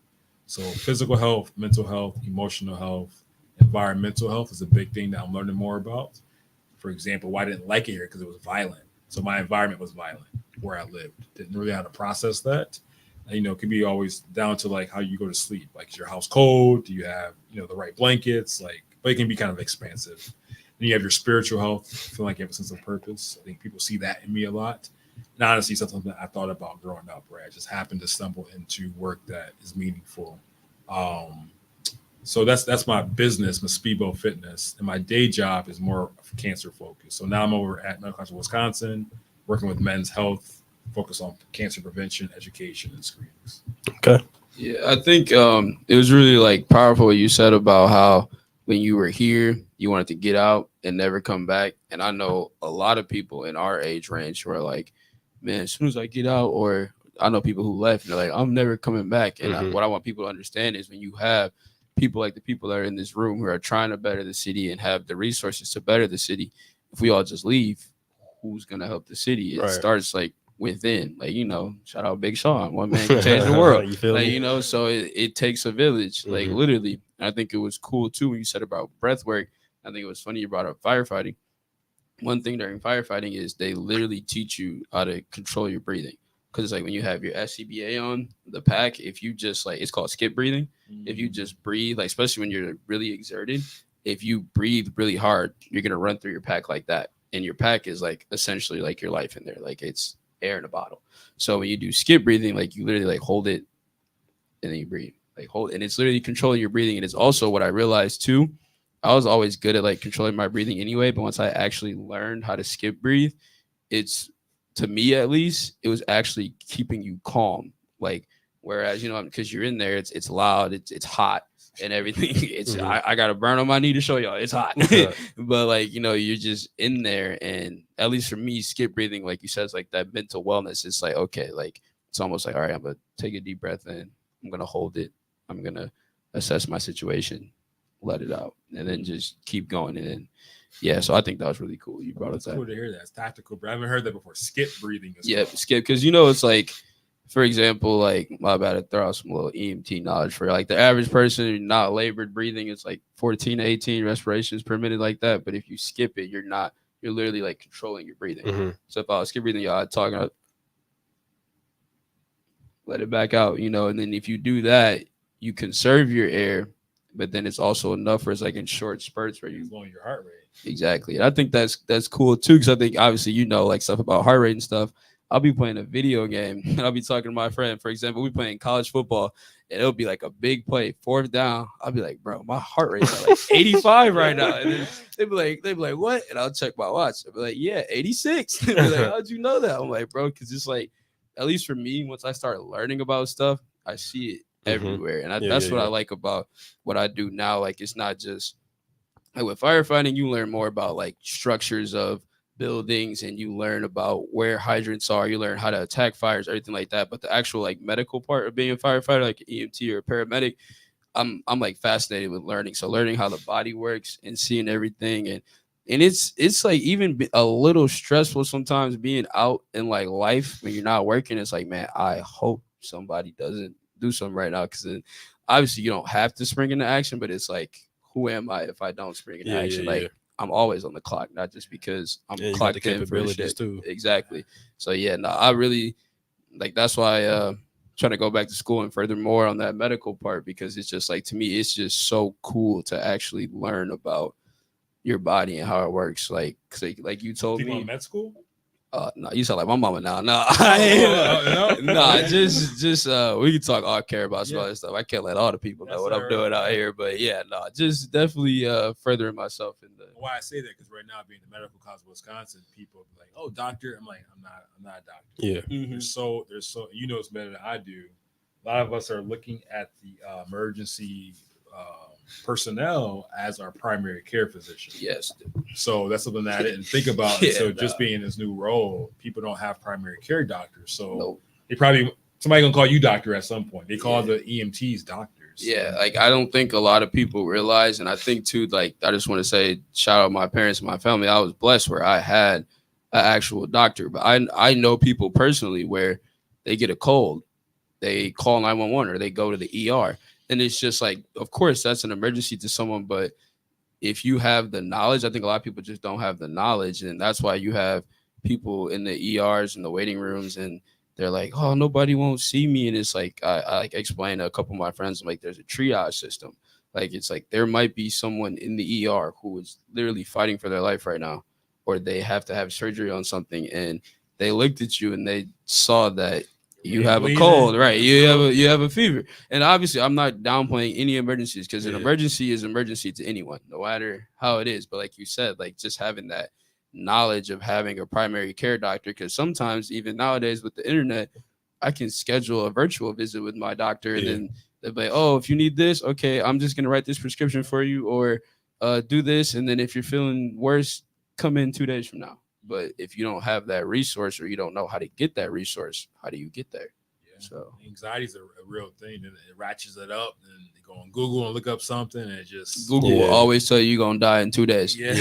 So physical health, mental health, emotional health, Environmental health is a big thing that I'm learning more about. For example, why I didn't like it here because it was violent. So my environment was violent where I lived. Didn't really know how to process that. And, it could be always down to like how you go to sleep. Like, is your house cold? Do you have the right blankets? Like, but it can be kind of expansive. And you have your spiritual health. Feel like you have a sense of purpose. I think people see that in me a lot. And honestly, something that I thought about growing up, where I just happened to stumble into work that is meaningful. Um, so that's my business, my Speedboat Fitness, and my day job is more cancer focused. So now I'm over at Medical College of Wisconsin, working with men's health, focus on cancer prevention, education, and screenings. Okay. Yeah, I think it was really like powerful what you said about how when you were here, you wanted to get out and never come back. And I know a lot of people in our age range who are like, man, as soon as I get out, or I know people who left and they're like, I'm never coming back. And what I want people to understand is when you have people like the people that are in this room who are trying to better the city and have the resources to better the city, if we all just leave, who's going to help the city? It Right. starts like within, like, shout out Big Sean, one man can change the world. You feel Like, me? so it takes a village, like literally. And I think it was cool too when you said about breath work. I think it was funny you brought up firefighting. One thing during firefighting is they literally teach you how to control your breathing. Because it's like when you have your SCBA on the pack, if you just like, it's called skip breathing. If you just breathe, like especially when you're really exerted, if you breathe really hard, you're gonna run through your pack like that. And your pack is like essentially like your life in there, like it's air in a bottle. So when you do skip breathing, like you literally like hold it and then you breathe, like hold, and it's literally controlling your breathing. And it's also what I realized too. I was always good at like controlling my breathing anyway, but once I actually learned how to skip breathe, it's, to me at least, it was actually keeping you calm. Like, whereas because you're in there, it's loud, it's hot and everything. It's I got a burn on my knee to show y'all it's hot. But like you're just in there, and at least for me, skip breathing, like you said, is like that mental wellness. It's like, okay, like it's almost like, all right, I'm gonna take a deep breath in, I'm gonna hold it, I'm gonna assess my situation, let it out, and then just keep going. And then so I think that was really cool. You brought It's it up. cool to hear that. It's tactical, but I haven't heard that before. Skip breathing. Yeah, skip, because it's like, for example, like my bad to throw out some little EMT knowledge for like the average person not labored breathing, it's like 14 to 18 respirations per minute, like that. But if you skip it, you're literally like controlling your breathing. So if I was skip breathing, y'all talking, let it back out, and then if you do that, you conserve your air, but then it's also enough for it's like in short spurts where you blowing your heart rate. Exactly. And I think that's cool too, because I think obviously like stuff about heart rate and stuff. I'll be playing a video game and I'll be talking to my friend. For example, we playing college football and it'll be like a big play, 4th down. I'll be like, bro, my heart rate is like 85 right now. And then they'd be like, what? And I'll check my watch. I'll be like, yeah, 86. They'd be like, how'd you know that? I'm like, bro, because it's like, at least for me, once I start learning about stuff, I see it everywhere. And that's what I like about what I do now. Like, it's not just like with firefighting, you learn more about like structures of buildings, and you learn about where hydrants are, you learn how to attack fires, everything like that. But the actual like medical part of being a firefighter, like an EMT or a paramedic, I'm like fascinated with learning. So learning how the body works and seeing everything, and it's like even a little stressful sometimes being out in like life when you're not working. It's like, man, I hope somebody doesn't do something right now, because obviously you don't have to spring into action, but it's like, who am I if I don't spring into action? Like, I'm always on the clock, not just because I'm clocked in for shit. Too. Exactly. So I really like, that's why trying to go back to school and furthermore on that medical part, because it's just like, to me, it's just so cool to actually learn about your body and how it works. Like, like you told me, med school. No, you sound like my mama now. No, just we can talk all care about some other stuff. I can't let all the people know what I'm doing out here, but just definitely furthering myself in the. Why I say that, because right now, being the Medical College of Wisconsin, people be like, "Oh, doctor." I'm like, I'm not a doctor. Yeah. There's so it's better than I do. A lot of us are looking at the emergency personnel as our primary care physician. Yes. So that's something that I didn't think about. Just being in this new role, people don't have primary care doctors. So they probably, somebody gonna call you doctor at some point. They call the EMTs doctors. Yeah, like I don't think a lot of people realize, and I think too, like I just want to say, shout out my parents and my family. I was blessed where I had an actual doctor, but I know people personally where they get a cold, they call 911 or they go to the ER. And it's just like, of course, that's an emergency to someone, but if you have the knowledge, I think a lot of people just don't have the knowledge, and that's why you have people in the ERs and the waiting rooms, and they're like, "Oh, nobody won't see me," and it's like I like explained to a couple of my friends, I'm like, there's a triage system. Like it's like there might be someone in the ER who is literally fighting for their life right now, or they have to have surgery on something, and they looked at you and they saw that you have a cold, right? You have a fever, and obviously I'm not downplaying any emergencies because an emergency is emergency to anyone, no matter how it is. But like you said, like just having that knowledge of having a primary care doctor, because sometimes even nowadays with the internet, I can schedule a virtual visit with my doctor, and then they'll be like, "Oh, if you need this, okay, I'm just gonna write this prescription for you, or do this, and then if you're feeling worse, come in 2 days from now." But if you don't have that resource or you don't know how to get that resource, how do you get there? Yeah. So Anxiety is a real thing, and it ratchets it up. And you go on Google and look up something, and it just Google will always tell you you're gonna die in 2 days. Yeah.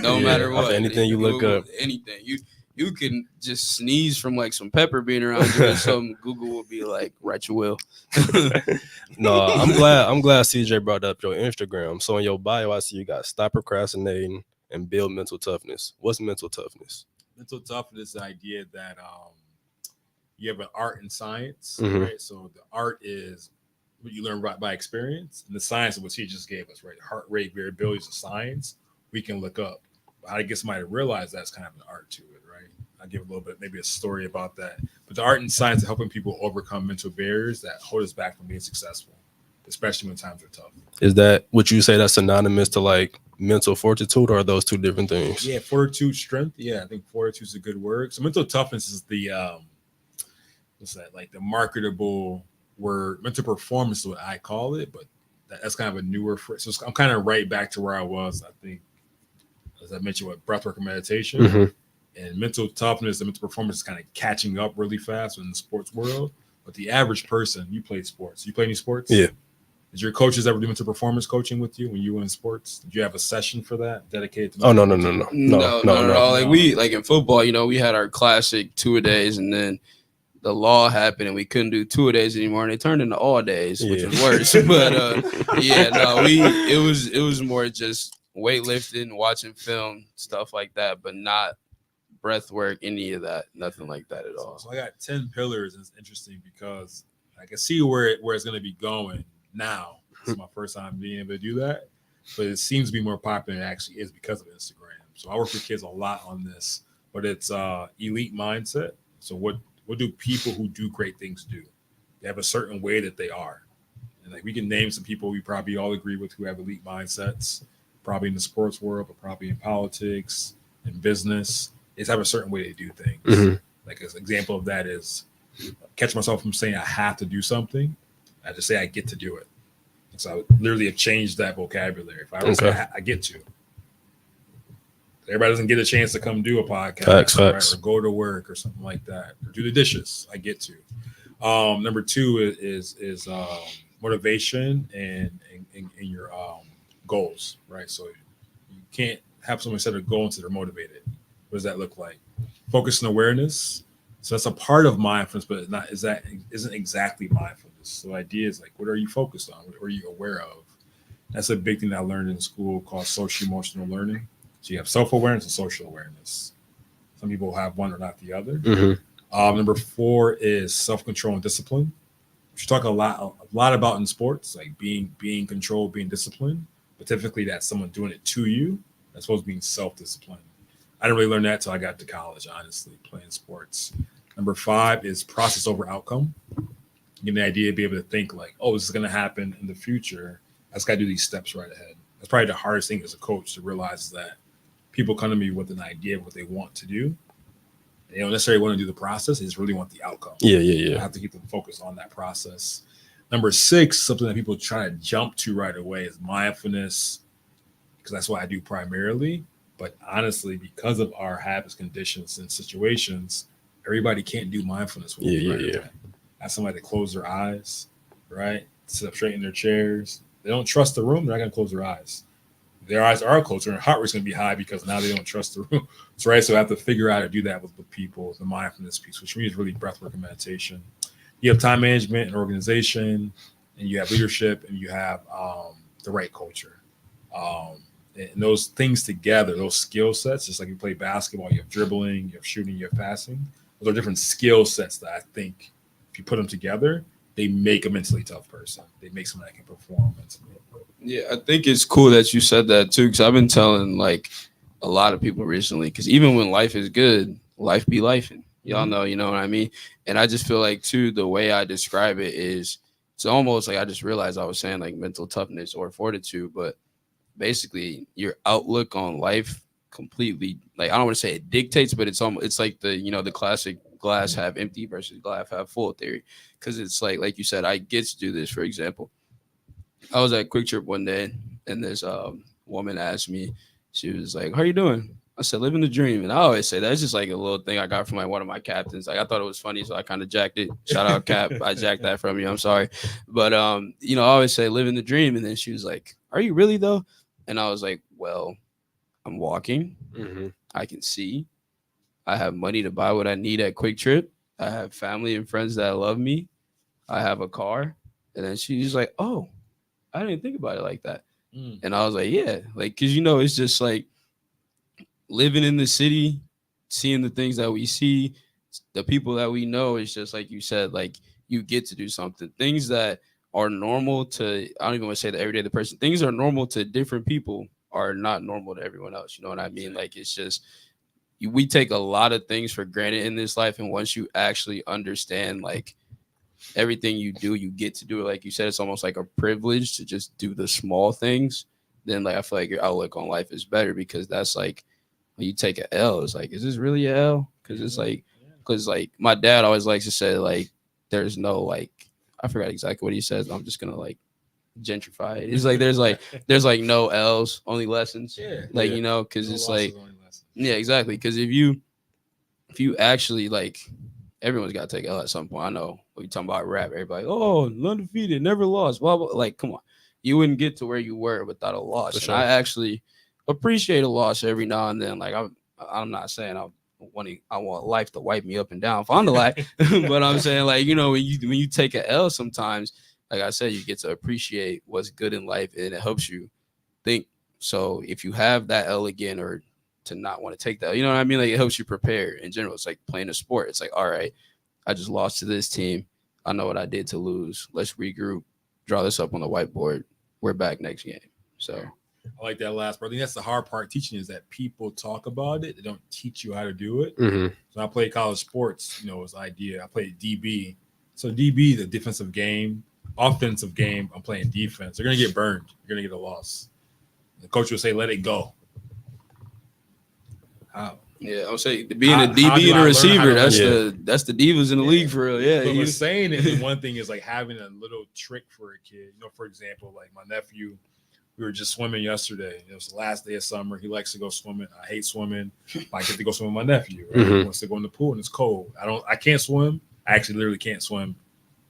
No matter what. Anything you look Google up. anything. You can just sneeze from like some pepper being around you or something. Google will be like, right, you will. No, I'm glad CJ brought up your Instagram. So in your bio, I see you got stop procrastinating and build mental toughness. What's mental toughness? Mental toughness is the idea that you have an art and science, Mhm. right? So the art is what you learn by experience, and the science is what he just gave us, right? Heart rate variability is a science we can look up. But how to get somebody to realize that's kind of an art to it, right? I'll give a little bit, maybe a story about that. But the art and science are helping people overcome mental barriers that hold us back from being successful, especially when times are tough. Is that would you say that's synonymous to like mental fortitude, or are those two different things? Yeah, fortitude, strength. Yeah, I think fortitude is a good word. So mental toughness is the what's that, like the marketable word. Mental performance is what I call it, but that's kind of a newer phrase. So I'm kind of right back to where I was, I think, as I mentioned, with breathwork and meditation. Mhm. And mental toughness and mental performance is kind of catching up really fast in the sports world. But the average person, you play sports. You play any sports? Yeah. Did your coaches ever do mental performance coaching with you when you were in sports? Did you have a session for that dedicated to Oh mental no. performance? No. Like we like in football, we had our classic 2-a-days, and then the law happened and we couldn't do 2-a-days anymore, and they turned into all days, which was worse. But it was more just weightlifting, watching film, stuff like that, but not breath work, any of that, nothing like that at all. So I got 10 pillars, and it's interesting because I can see where it's going to be going now. It's my first time being able to do that, but it seems to be more popular than it actually is because of Instagram. So I work with kids a lot on this, but it's elite mindset. So what do people who do great things do? They have a certain way that they are. And like we can name some people we probably all agree with who have elite mindsets, probably in the sports world, but probably in politics, in business. They just have a certain way they do things. Mhm. Like an example of that is catch myself from saying I have to do something. I just say I get to do it. And so I literally have changed that vocabulary. If I ever say I get to. Everybody doesn't get a chance to come do a podcast, Facts. Right? Or go to work or something like that, or do the dishes. I get to. Number two is motivation and your goals, right? So you can't have someone set a goal until they're motivated. What does that look like? Focus and awareness. So that's a part of mindfulness, but isn't exactly mindfulness. So the idea is like, what are you focused on? What are you aware of? That's a big thing that I learned in school called social emotional learning. So you have self-awareness and social awareness. Some people have one or not the other. Mhm. Number four is self-control and discipline, which you talk a lot about in sports, like being controlled, being disciplined. But typically that's someone doing it to you. That's supposed to be self-discipline. I didn't really learn that until I got to college, honestly, playing sports. Number five is process over outcome. Getting the idea to be able to think like, oh, this is going to happen in the future. I just got to do these steps right ahead. That's probably the hardest thing as a coach to realize that people come to me with an idea of what they want to do. They don't necessarily want to do the process. They just really want the outcome. Yeah. I have to keep them focused on that process. Number six, something that people try to jump to right away is mindfulness, because that's what I do primarily. But honestly, because of our habits, conditions, and situations, everybody can't do mindfulness with me right away. Ask somebody to close their eyes, right? Sit up straight in their chairs. They don't trust the room, they're not going to close their eyes. Their eyes are closed, and heart rate's going to be high because now they don't trust the room. So, right, so I have to figure out how to do that with people, the mindfulness piece, which means really breathwork and meditation. You have time management and organization, and you have leadership, and you have the right culture. And those things together, those skill sets, just like you play basketball, you have dribbling, you have shooting, you have passing. Those are different skill sets that I think if you put them together, they make a mentally tough person. They make someone that can perform mentally. Yeah, I think it's cool that you said that too, because I've been telling like a lot of people recently, because even when life is good, life be lifing. Y'all know, you know what I mean? And I just feel like too, the way I describe it is it's almost like I just realized I was saying like mental toughness or fortitude, but basically your outlook on life completely, like I don't want to say it dictates, but it's almost it's like the the classic glass half empty versus glass half full theory. Because it's like you said, I get to do this. For example, I was at Quick Trip one day and this woman asked me, she was like, "How you doing?" I said, "Living the dream." And I always say that's just like a little thing I got from like one of my captains. Like I thought it was funny, so I kind of jacked it. Shout out Cap. I jacked that from you. I'm sorry. But I always say living the dream. And then she was like, "Are you really though?" And I was like, "Well, I'm walking. Mm-hmm. I can see. I have money to buy what I need at Quick Trip. I have family and friends that love me. I have a car." And then she's like, "Oh, I didn't think about it like that." Mm. And I was like, "Yeah, like, cause it's just like living in the city, seeing the things that we see, the people that we know. It's just like you said, like you get to do something. Things that are normal to, I don't even want to say the everyday the person. Things are normal to different people are not normal to everyone else. You know what I mean? Like it's just we take a lot of things for granted in this life, and once you actually understand, like everything you do, you get to do it. Like you said, it's almost like a privilege to just do the small things. Then, like I feel like your outlook on life is better because that's like when you take an L, it's like, is this really a L? Because it's like, because like my dad always likes to say like, there's no like, I forgot exactly what he says. I'm just gonna like gentrify it. It's like there's like no L's, only lessons. Yeah. Like Yeah. because No it's losses, like only lessons. yeah, exactly. Because if you actually like everyone's got to take L at some point. I know when you talking about rap, everybody, oh, undefeated, never lost, blah blah. Like, come on, you wouldn't get to where you were without a loss. For And sure. I actually appreciate a loss every now and then. Like, I'm not saying I want life to wipe me up and down on the life, but I'm saying like when you take an L sometimes, like I said, you get to appreciate what's good in life, and it helps you think. So if you have that L again, or to not want to take that, you know what I mean? Like it helps you prepare in general. It's like playing a sport. It's like, all right, I just lost to this team. I know what I did to lose. Let's regroup, draw this up on the whiteboard. We're back next game. So I like that last part. I think that's the hard part teaching is that people talk about it. They don't teach you how to do it. Mm-hmm. So I played college sports, it was idea. I played DB. So DB, the defensive game, offensive game, I'm playing defense. You're going to get burned. You're going to get a loss. The coach will say, let it go. How? yeah, I'll say being a How DB do and I a learn receiver, how to that's learn? that's the divas in the league for real. Yeah, But saying it, and one thing is like having a little trick for a kid. For example, like my nephew, we were just swimming yesterday. It was the last day of summer. He likes to go swimming. I hate swimming. I get to go swim with my nephew. Right? Mhm. He wants to go in the pool and it's cold. I can't swim. I actually literally can't swim.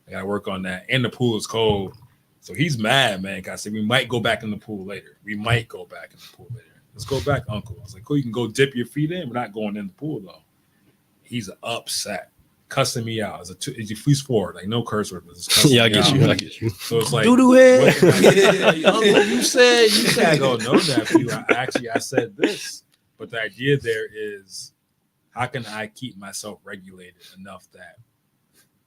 I gotta work on that. And the pool is cold. So he's mad, man. I said, we might go back in the pool later. Let's go back, Uncle. I was like, cool, you can go dip your feet in. We're not going in the pool though. He's upset, cussing me out. He's forward, like no curse words. Yeah, I get you. I get you. So it's like, doo-doo head. Uncle, you said. I go, no, nephew. I said this, but the idea there is, how can I keep myself regulated enough that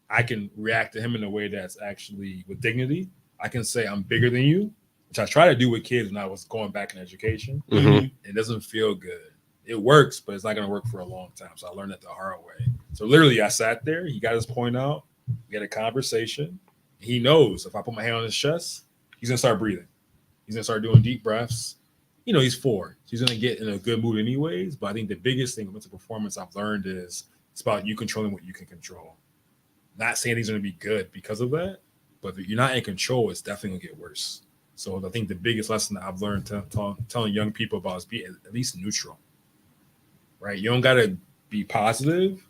I can react to him in a way that's actually with dignity. I can say I'm bigger than you, which I try to do with kids when I was going back in education. Mhm. It doesn't feel good. It works, but it's not going to work for a long time. So I learned that the hard way. So literally, I sat there. He got his point out. We had a conversation. He knows if I put my hand on his chest, he's going to start breathing. He's going to start doing deep breaths. He's 4. He's going to get in a good mood anyways. But I think the biggest thing with mental performance I've learned is it's about you controlling what you can control. Not saying he's going to be good because of that, but if you're not in control, it's definitely going to get worse. So I think the biggest lesson that I've learned telling young people about is be at least neutral, right? You don't got to be positive,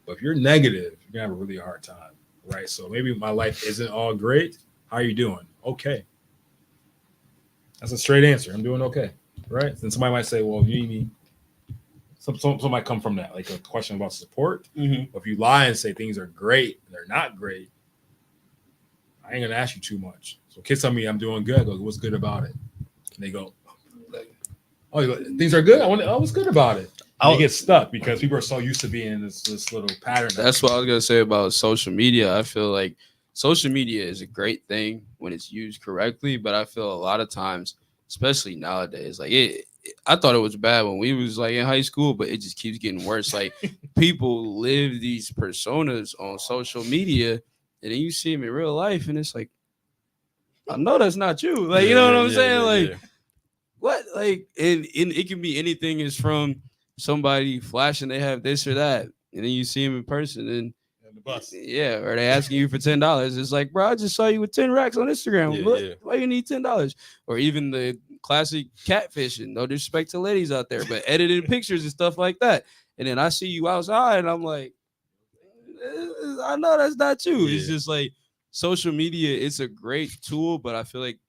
but if you're negative, you're going to have a really hard time, right? So maybe my life isn't all great. How are you doing? Okay. That's a straight answer. I'm doing okay, right? Then somebody might say, well, you need me. Some might come from that, like a question about support. Mhm. But if you lie and say things are great, they're not great, I ain't gonna ask you too much. So kids tell me I'm doing good. I go, what's good about it? And they go, things are good. What's good about it? I'll- You get stuck because people are so used to being in this little pattern. That's what I was gonna say about social media. I feel like social media is a great thing when it's used correctly, but I feel a lot of times, especially nowadays, like I thought it was bad when we was like in high school, but it just keeps getting worse. Like people live these personas on social media, and then you see them in real life, and it's like, I know that's not you. Like, you know what I'm saying? Like, what? Like, and it can be anything. Is from somebody flashing they have this or that, and then you see them in person, and the bus. yeah, or they asking you for $10. It's like, bro, I just saw you with 10 racks on Instagram. Yeah, Look, yeah. why you need $10? Or even the classic catfishing. No disrespect to ladies out there, but edited pictures and stuff like that. And then I see you outside, and I'm like, I know that's not you. It's Yeah. just like social media. It's a great tool, but I feel like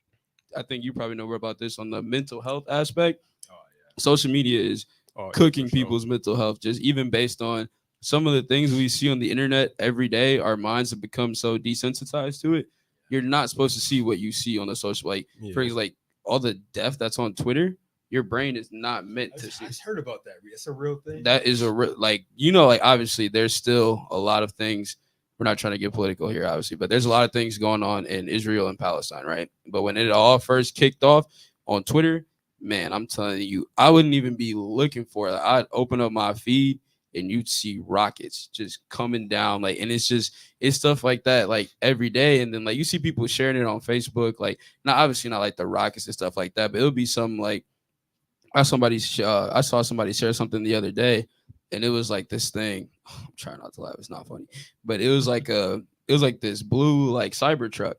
I think you probably know more about this on the mental health aspect. Oh yeah. Social media is Oh, yeah, cooking for sure. people's mental health, just even based on some of the things we see on the internet every day. Our minds have become so desensitized to it. You're not supposed to see what you see on the social, like for Yeah. example, like all the death that's on Twitter. Your brain is not meant I to just, see. I just heard about that. It's a real thing. That is like, you know, like obviously there's still a lot of things. We're not trying to get political here, obviously, but there's a lot of things going on in Israel and Palestine, right? But when it all first kicked off on Twitter, man, I'm telling you, I wouldn't even be looking for it. I'd open up my feed and you'd see rockets just coming down, like, and it's stuff like that, like every day. And then like you see people sharing it on Facebook, like, not obviously not like the rockets and stuff like that, but it'll be something like I saw somebody share something the other day, and it was like this thing. I'm trying not to laugh; it's not funny, but it was like this blue like cyber truck,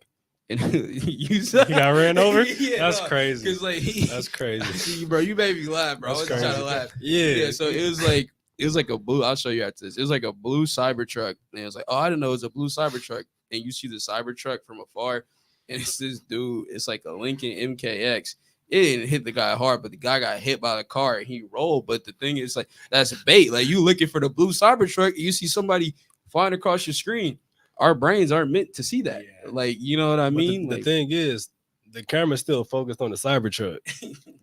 and you got ran over? Yeah, That's crazy. Because like That's crazy. bro, you made me laugh, bro. That's I wasn't trying to crazy. laugh. Yeah. Yeah, so it was like a blue. I'll show you after this. It was like a blue cyber truck, and it was like, oh, I didn't know it was a blue cyber truck. And you see the cyber truck from afar, and it's this dude. It's like a Lincoln MKX. It didn't hit the guy hard, but the guy got hit by the car and he rolled. But the thing is, like, that's bait. Like, you looking for the blue cyber truck, you see somebody flying across your screen. Our brains aren't meant to see that. Yeah. Like, you know what I But mean? the Like, thing is, the camera's still focused on the Cybertruck.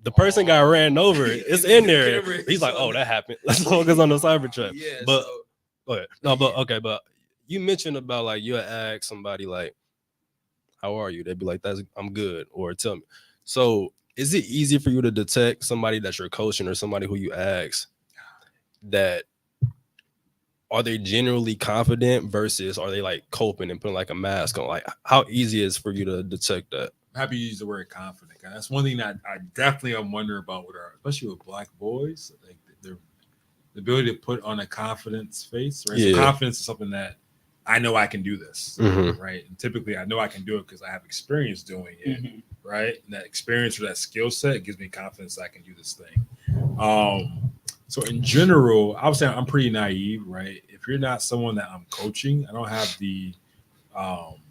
The person got ran over. It's in there. Camera is He's like, on "Oh, that happened. Let's focus on the Cybertruck." yeah, But so, go ahead. No, but okay, but you mentioned about like you'll ask somebody like, "How are you?" They'd be like, I'm good," or tell me. So, is it easy for you to detect somebody that you're coaching or somebody who you ask that are they genuinely confident versus are they like coping and putting like a mask on? Like, how easy is for you to detect that? I'm happy you use the word confident. And that's one thing that I definitely am wondering about with especially with black boys, like the ability to put on a confidence face, right? Yeah. So confidence is something that I know I can do this, Mhm. right? And typically I know I can do it because I have experience doing it, Mhm. right? And that experience or that skill set gives me confidence that I can do this thing. So in general, I would say I'm pretty naive, right? If you're not someone that I'm coaching, I don't have the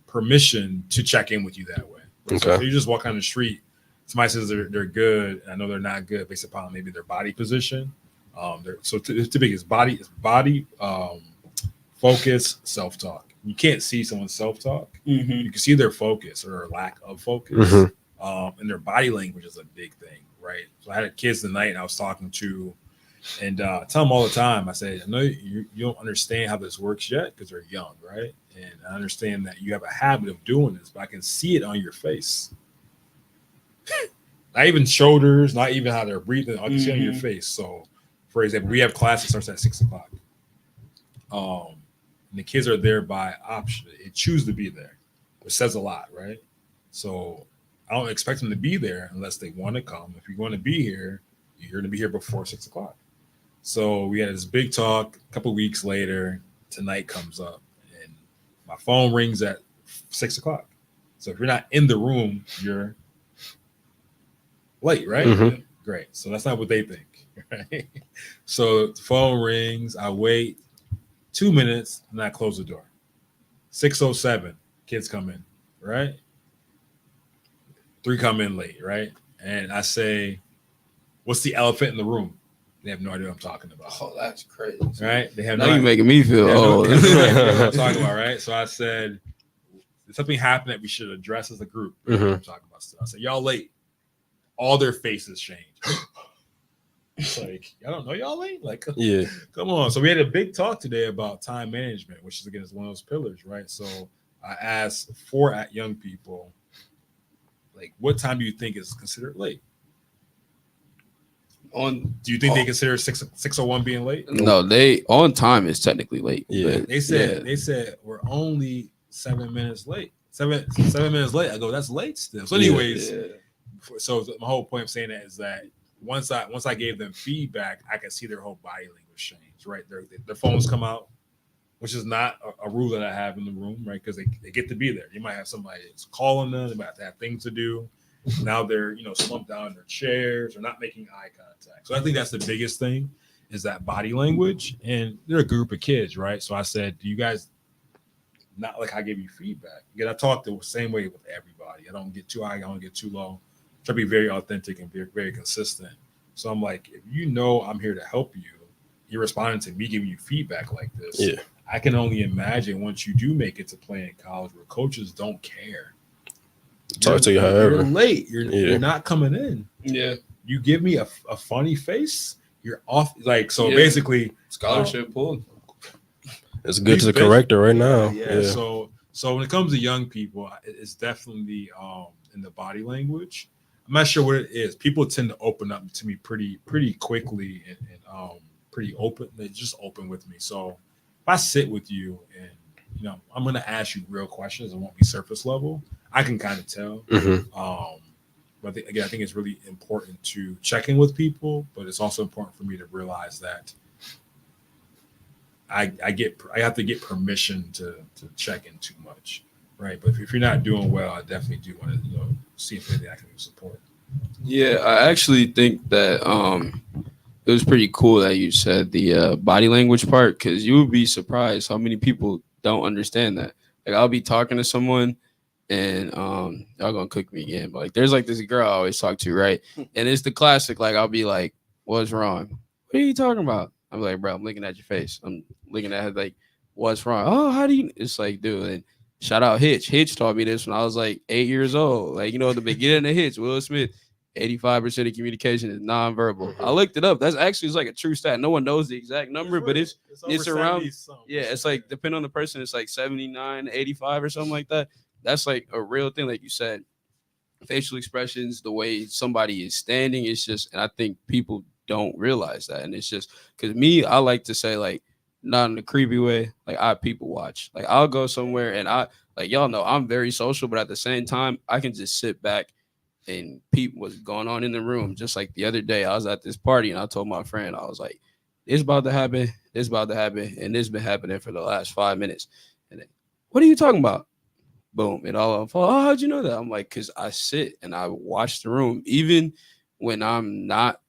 permission to check in with you that way. Right? So Okay. if you just walk on the street, somebody says they're good, and I know they're not good based upon maybe their body position. Typically it's body focus, self-talk. You can't see someone's self-talk. Mhm. You can see their focus or lack of focus. Mhm. And their body language is a big thing, right? So I had kids tonight and I was talking to, and tell them all the time, I said, I know you don't understand how this works yet because they're young, right? And I understand that you have a habit of doing this, but I can see it on your face. Not even shoulders, not even how they're breathing. I can see it on your face. So, for example, we have class that starts at 6:00. And the kids are there by option. They choose to be there, which says a lot, right? So I don't expect them to be there unless they want to come. If you're going to be here, you're going to be here before 6:00. So we had this big talk. A couple weeks later, tonight comes up, and my phone rings at 6:00. So if you're not in the room, you're late, right? Mhm. Great. So that's not what they think, right? So the phone rings. I wait 2 minutes, and I close the door. 6:07, kids come in, right? 3 come in late, right? And I say, "What's the elephant in the room?" They have no idea what I'm talking about, Oh, that's crazy. right? They have Now no you idea. making me feel They have no old. idea what I'm talking about, right? So I said, "Did something happen that we should address as a group?" Mhm. I'm talking about stuff. I said, "Y'all late." All their faces change. It's like, I don't know, y'all late. Like, Yeah. come on. So we had a big talk today about time management, which is again is one of those pillars, right? So I asked 4 young people, like, what time do you think is considered late? On Do you think they consider 6:01 being late? no, they on time is technically late. Yeah. but They said we're only 7 minutes late. 7 minutes late. I go, that's late still. So, anyways, yeah. so my whole point of saying that is that once I gave them feedback, I could see their whole body language change. Right, their phones come out, which is not a rule that I have in the room, right? Because they get to be there. You might have somebody that's calling them. They might have to have things to do. Now they're slumped down in their chairs. They're not making eye contact. So I think that's the biggest thing is that body language. And they're a group of kids, right? So I said, do you guys not like I give you feedback? Again, I talk the same way with everybody. I don't get too high. I don't get too low. Try to be very authentic and very, very consistent. So I'm like, if you know I'm here to help you, you're responding to me giving you feedback like this. Yeah. I can only imagine once you do make it to play in college where coaches don't care. Talk to you You're however. late. Yeah. You're not coming in. Yeah. You give me a funny face, you're off. Like, so Yeah. basically, Scholarship pulled. It's good to These correct it right now. Yeah. So when it comes to young people, it's definitely in the body language. I'm not sure what it is. People tend to open up to me pretty quickly and pretty open. They just open with me. So if I sit with you and I'm gonna ask you real questions, it won't be surface level. I can kind of tell. Mhm. But again, I think it's really important to check in with people, but it's also important for me to realize that I have to get permission to check in too much, right? But if you're not doing well, I definitely do want to see if there's actually support. Yeah, I actually think that it was pretty cool that you said the body language part, because you would be surprised how many people don't understand that. Like, I'll be talking to someone and y'all gonna cook me again, but like there's like this girl I always talk to, right? And it's the classic, like I'll be like, what's wrong? What are you talking about? I'm like, bro, I'm looking at your face. I'm looking at her like, what's wrong? Oh, how do you? It's like, dude, and shout out Hitch. Hitch taught me this when I was like 8 years old. Like, at the beginning of Hitch, Will Smith, 85% of communication is nonverbal. I looked it up. That's actually it's like a true stat. No one knows the exact number, but it's over around. 70-something. Yeah, it's like depending on the person, it's like 79, 85 or something like that. That's like a real thing, like you said. Facial expressions, the way somebody is standing, it's just, and I think people don't realize that. And it's just because me, I like to say, like, not in a creepy way, like I people watch. Like I'll go somewhere and like y'all know I'm very social, but at the same time, I can just sit back and peep what's going on in the room. Just like the other day, I was at this party and I told my friend, I was like, "It's about to happen. It's about to happen, and it's been happening for the last 5 minutes." And then, what are you talking about? Boom, it all unfold. Oh, how'd you know that? I'm like, because I sit and I watch the room, even when I'm not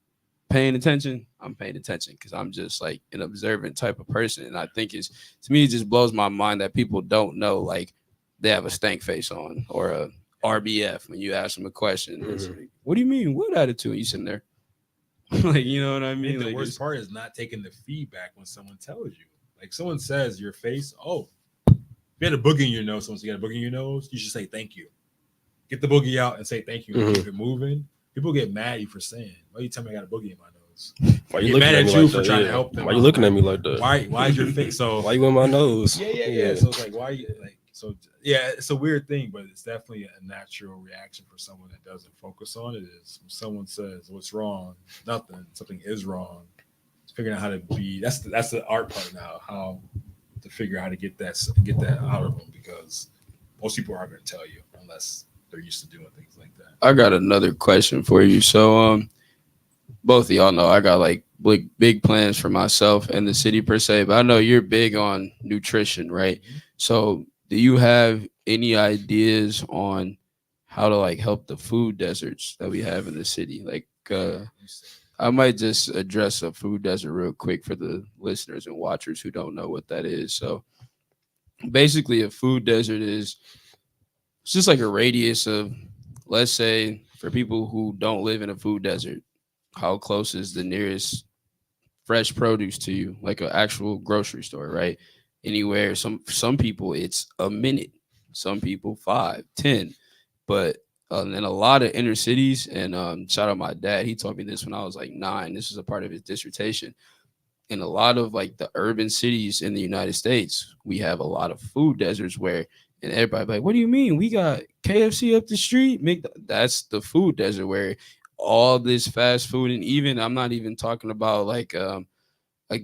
paying attention. I'm paying attention because I'm just like an observant type of person, and I think it's to me it just blows my mind that people don't know like they have a stank face on or a RBF when you ask them a question. It's like, what do you mean? What attitude? You sitting there, like, you know what I I mean? think the Like, worst part is not taking the feedback when someone tells you. Like someone says your face, oh, if you had a boogie in your nose, someone says you got a boogie in your nose, you should say thank you. Get the boogie out and say thank you and keep it moving. People get mad at you for saying, why you tell me I got a boogie in my nose? Why Get you looking mad at me at you like for that? trying to Yeah. help them Why you out. looking at me like that? Why is your face so Why you in my nose? yeah. So it's like why you like so yeah, it's a weird thing, but it's definitely a natural reaction for someone that doesn't focus on it. Is when someone says what's wrong, nothing, something is wrong. It's figuring out how to be that's the art part now, how to figure out how to get that out of them, because most people aren't going to tell you unless they're used to doing things like that. I got another question for you. So, both of y'all know I got like big plans for myself and the city per se, but I know you're big on nutrition, right? So, do you have any ideas on how to like help the food deserts that we have in the city? Like, I might just address a food desert real quick for the listeners and watchers who don't know what that is. So, basically, a food desert is it's just like a radius of, let's say, for people who don't live in a food desert, how close is the nearest fresh produce to you, like an actual grocery store, right? Anywhere. Some people it's a minute, some people 5, 10, but in a lot of inner cities, and shout out my dad. He told me this when I was like 9. This was a part of his dissertation. In a lot of like the urban cities in the United States, we have a lot of food deserts where, and everybody like, what do you mean? We got KFC up the street. That's the food desert where all this fast food, and even I'm not even talking about like a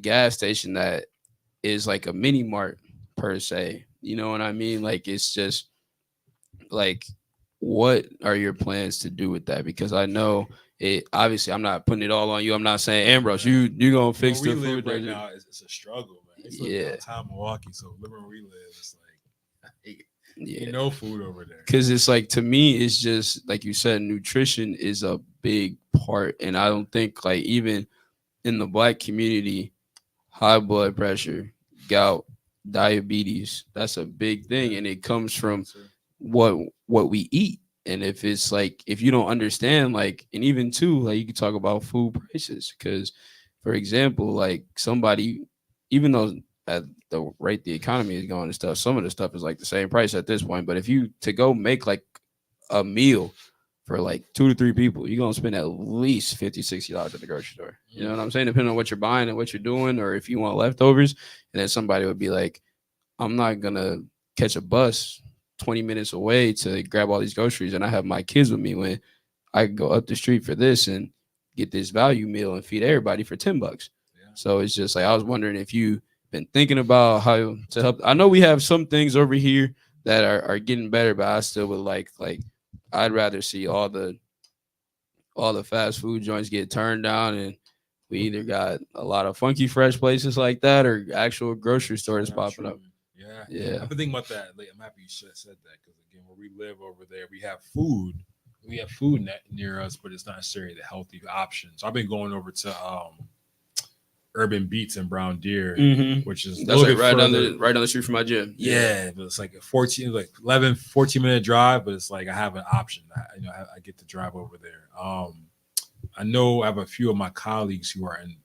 gas station that is like a mini mart per se. You know what I mean? Like it's just like what are your plans to do with that? Because I know it obviously I'm not putting it all on you. I'm not saying Ambrose, you gonna fix where the we live food right desert. now, it's a struggle, man. It's like Yeah. downtown Milwaukee, so living where we live, it's like Yeah. ain't no food over there. Because it's like to me, it's just like you said, nutrition is a big part. And I don't think like even in the black community, high blood pressure, gout, diabetes, that's a big thing. And it comes from what what we eat. And if it's like if you don't understand, like, and even too, like you can talk about food prices. Cause for example, like somebody, even though at the rate the economy is going and stuff, some of the stuff is like the same price at this point. But if you to go make like a meal for like 2 to 3 people, you're gonna spend at least $50, $60 at the grocery store. You know what I'm saying? Depending on what you're buying and what you're doing, or if you want leftovers. And then somebody would be like, I'm not gonna catch a bus 20 minutes away to grab all these groceries, and I have my kids with me when I can go up the street for this and get this value meal and feed everybody for $10. Yeah. So it's just like I was wondering if you been thinking about how to help. I know we have some things over here that are getting better, but I still would like I'd rather see all the fast food joints get turned down, and we either got a lot of funky fresh places like that or actual grocery stores popping up. Yeah, Yeah. I've been thinking about that. Like, I'm happy you said that because again, where we live over there, we have food. We have food near us, but it's not necessarily the healthy option. So I've been going over to Urban Beats in Brown Deer, which is That's like right down the street from my gym. Yeah, but it's like a 14 minute drive, but it's like I have an option. I get to drive over there. I know I have a few of my colleagues who are in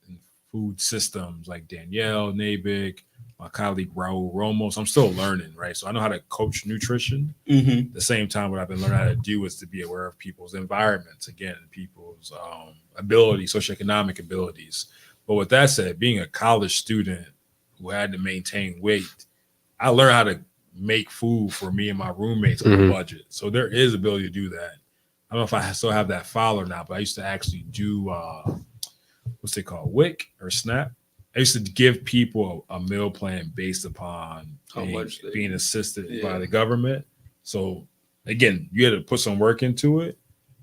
food systems, like Danielle Nabik, my colleague Raul Romos. I'm still learning, right? So I know how to coach nutrition. Mm-hmm. At the same time, what I've been learning how to do is to be aware of people's environments, again, people's ability, socioeconomic abilities. But with that said, being a college student who had to maintain weight, I learned how to make food for me and my roommates on a budget. So there is ability to do that. I don't know if I still have that file or not, but I used to actually do what's it called, WIC or SNAP. I used to give people a meal plan based upon being assisted by the government. So again, you had to put some work into it,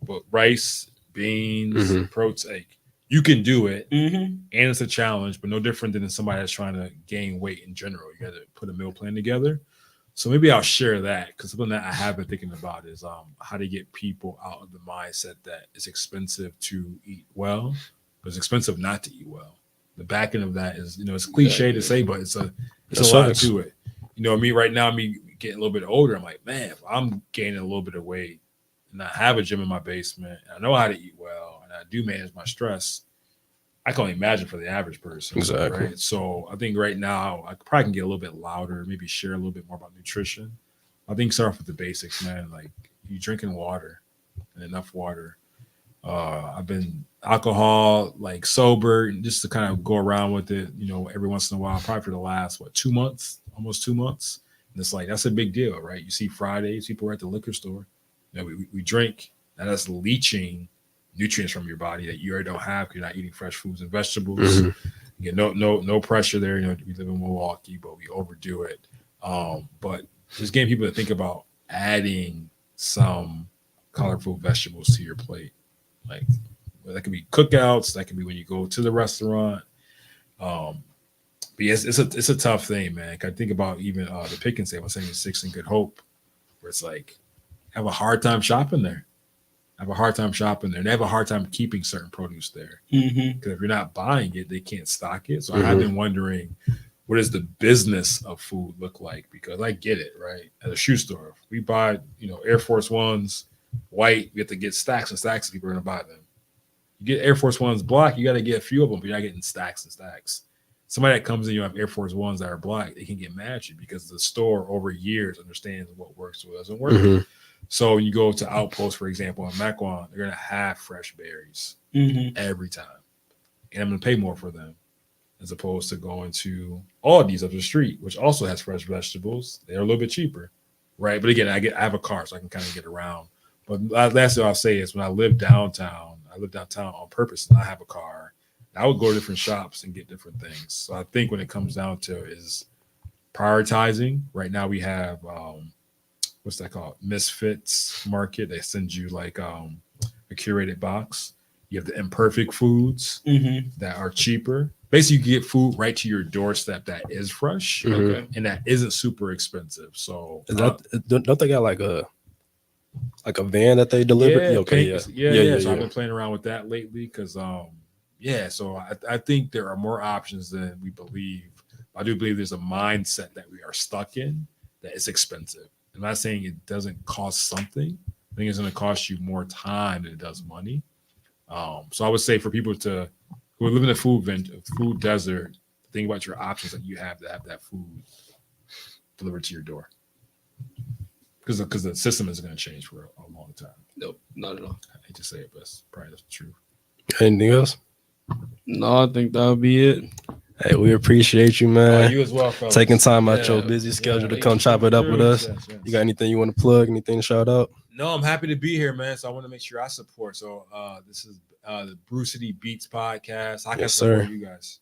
but rice, beans, protein, you can do it, and it's a challenge, but no different than somebody that's trying to gain weight in general. You got to put a meal plan together. So maybe I'll share that because something that I have been thinking about is how to get people out of the mindset that it's expensive to eat well, but it's expensive not to eat well. The back end of that is, it's cliche to say, but it's a lot to it. Me right now, me getting a little bit older, I'm like, man, if I'm gaining a little bit of weight and I have a gym in my basement, and I know how to eat well, and I do manage my stress, I can only imagine for the average person. Exactly. Right. So I think right now I probably can get a little bit louder, maybe share a little bit more about nutrition. I think start off with the basics, man. Like you drinking water and enough water. I've been alcohol, like sober, and just to kind of go around with it, every once in a while, probably for the last, 2 months, almost 2 months. And it's like, that's a big deal, right? You see Fridays, people are at the liquor store. We drink, and that's leaching nutrients from your body that you already don't have because you're not eating fresh foods and vegetables. You get no pressure there. We live in Milwaukee, but we overdo it. But just getting people to think about adding some colorful vegetables to your plate. Like that could be cookouts, that could be when you go to the restaurant. But yes, it's a tough thing, man. I think about even the pick and save on 76 and Good Hope, where it's like I have a hard time shopping there. They have a hard time keeping certain produce there. Because if you're not buying it, they can't stock it. So I have been wondering, what does the business of food look like? Because I get it, right? At a shoe store, if we buy, Air Force Ones white, we have to get stacks and stacks of people are going to buy them. You get Air Force Ones black, you got to get a few of them, but you're not getting stacks and stacks. Somebody that comes in, you have Air Force Ones that are black, they can get mad at you because the store over years understands what works, what doesn't work. So when you go to Outpost, for example, in Mequon, they're gonna have fresh berries every time, and I'm gonna pay more for them as opposed to going to Aldi's up the street, which also has fresh vegetables. They're a little bit cheaper, right? But again, I have a car, so I can kind of get around. But last thing I'll say is when I live downtown on purpose, and I have a car. I would go to different shops and get different things. So I think when it comes down to is prioritizing. Right now we have what's that called? Misfits Market. They send you like a curated box. You have the imperfect foods that are cheaper. Basically, you get food right to your doorstep that is fresh Okay. and that isn't super expensive. So Is that don't they got like a van that they deliver? yeah, Okay, yeah. So I've been playing around with that lately because so I think there are more options than we believe. I do believe there's a mindset that we are stuck in that it's expensive. I'm not saying it doesn't cost something. I think it's going to cost you more time than it does money. So I would say for people who live in a food desert, think about your options that you have to have that food delivered to your door. Because the system isn't going to change for a long time. Nope, not at all. I hate to say it, but it's probably the truth. Anything else? No, I think that'll be it. Hey, we appreciate you, man. You as well, fellas. Taking time out Yeah. your busy schedule to thank come you. chop it up with us. Yes. You got anything you want to plug? Anything to shout out? No, I'm happy to be here, man. So I want to make sure I support. So this is the Brew City Beats podcast. How can I support you guys?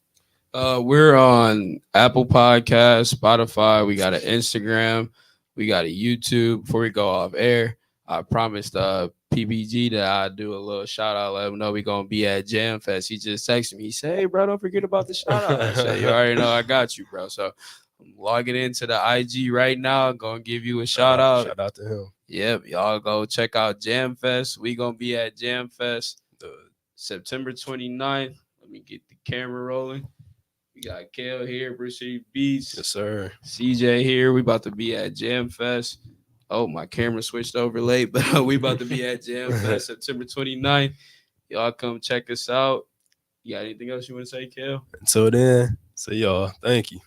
We're on Apple Podcasts, Spotify. We got an Instagram. We got a YouTube. Before we go off air, I promised PBG that I'd do a little shout out. Let him know we're gonna be at Jam Fest. He just texted me. He said, "Hey, bro, don't forget about the shout out." I said, "You already know I got you, bro." So I'm logging into the IG right now. Gonna give you a shout out. Shout out to him. Yep, y'all go check out Jam Fest. We gonna be at Jam Fest September 29th. Let me get the camera rolling. We got Kale here, Bruce City Beats. Yes, sir. CJ here. We about to be at Jam Fest. Oh, my camera switched over late, but we about to be at Jam Fest September 29th. Y'all come check us out. You got anything else you want to say, Kale? Until then, see y'all. Thank you.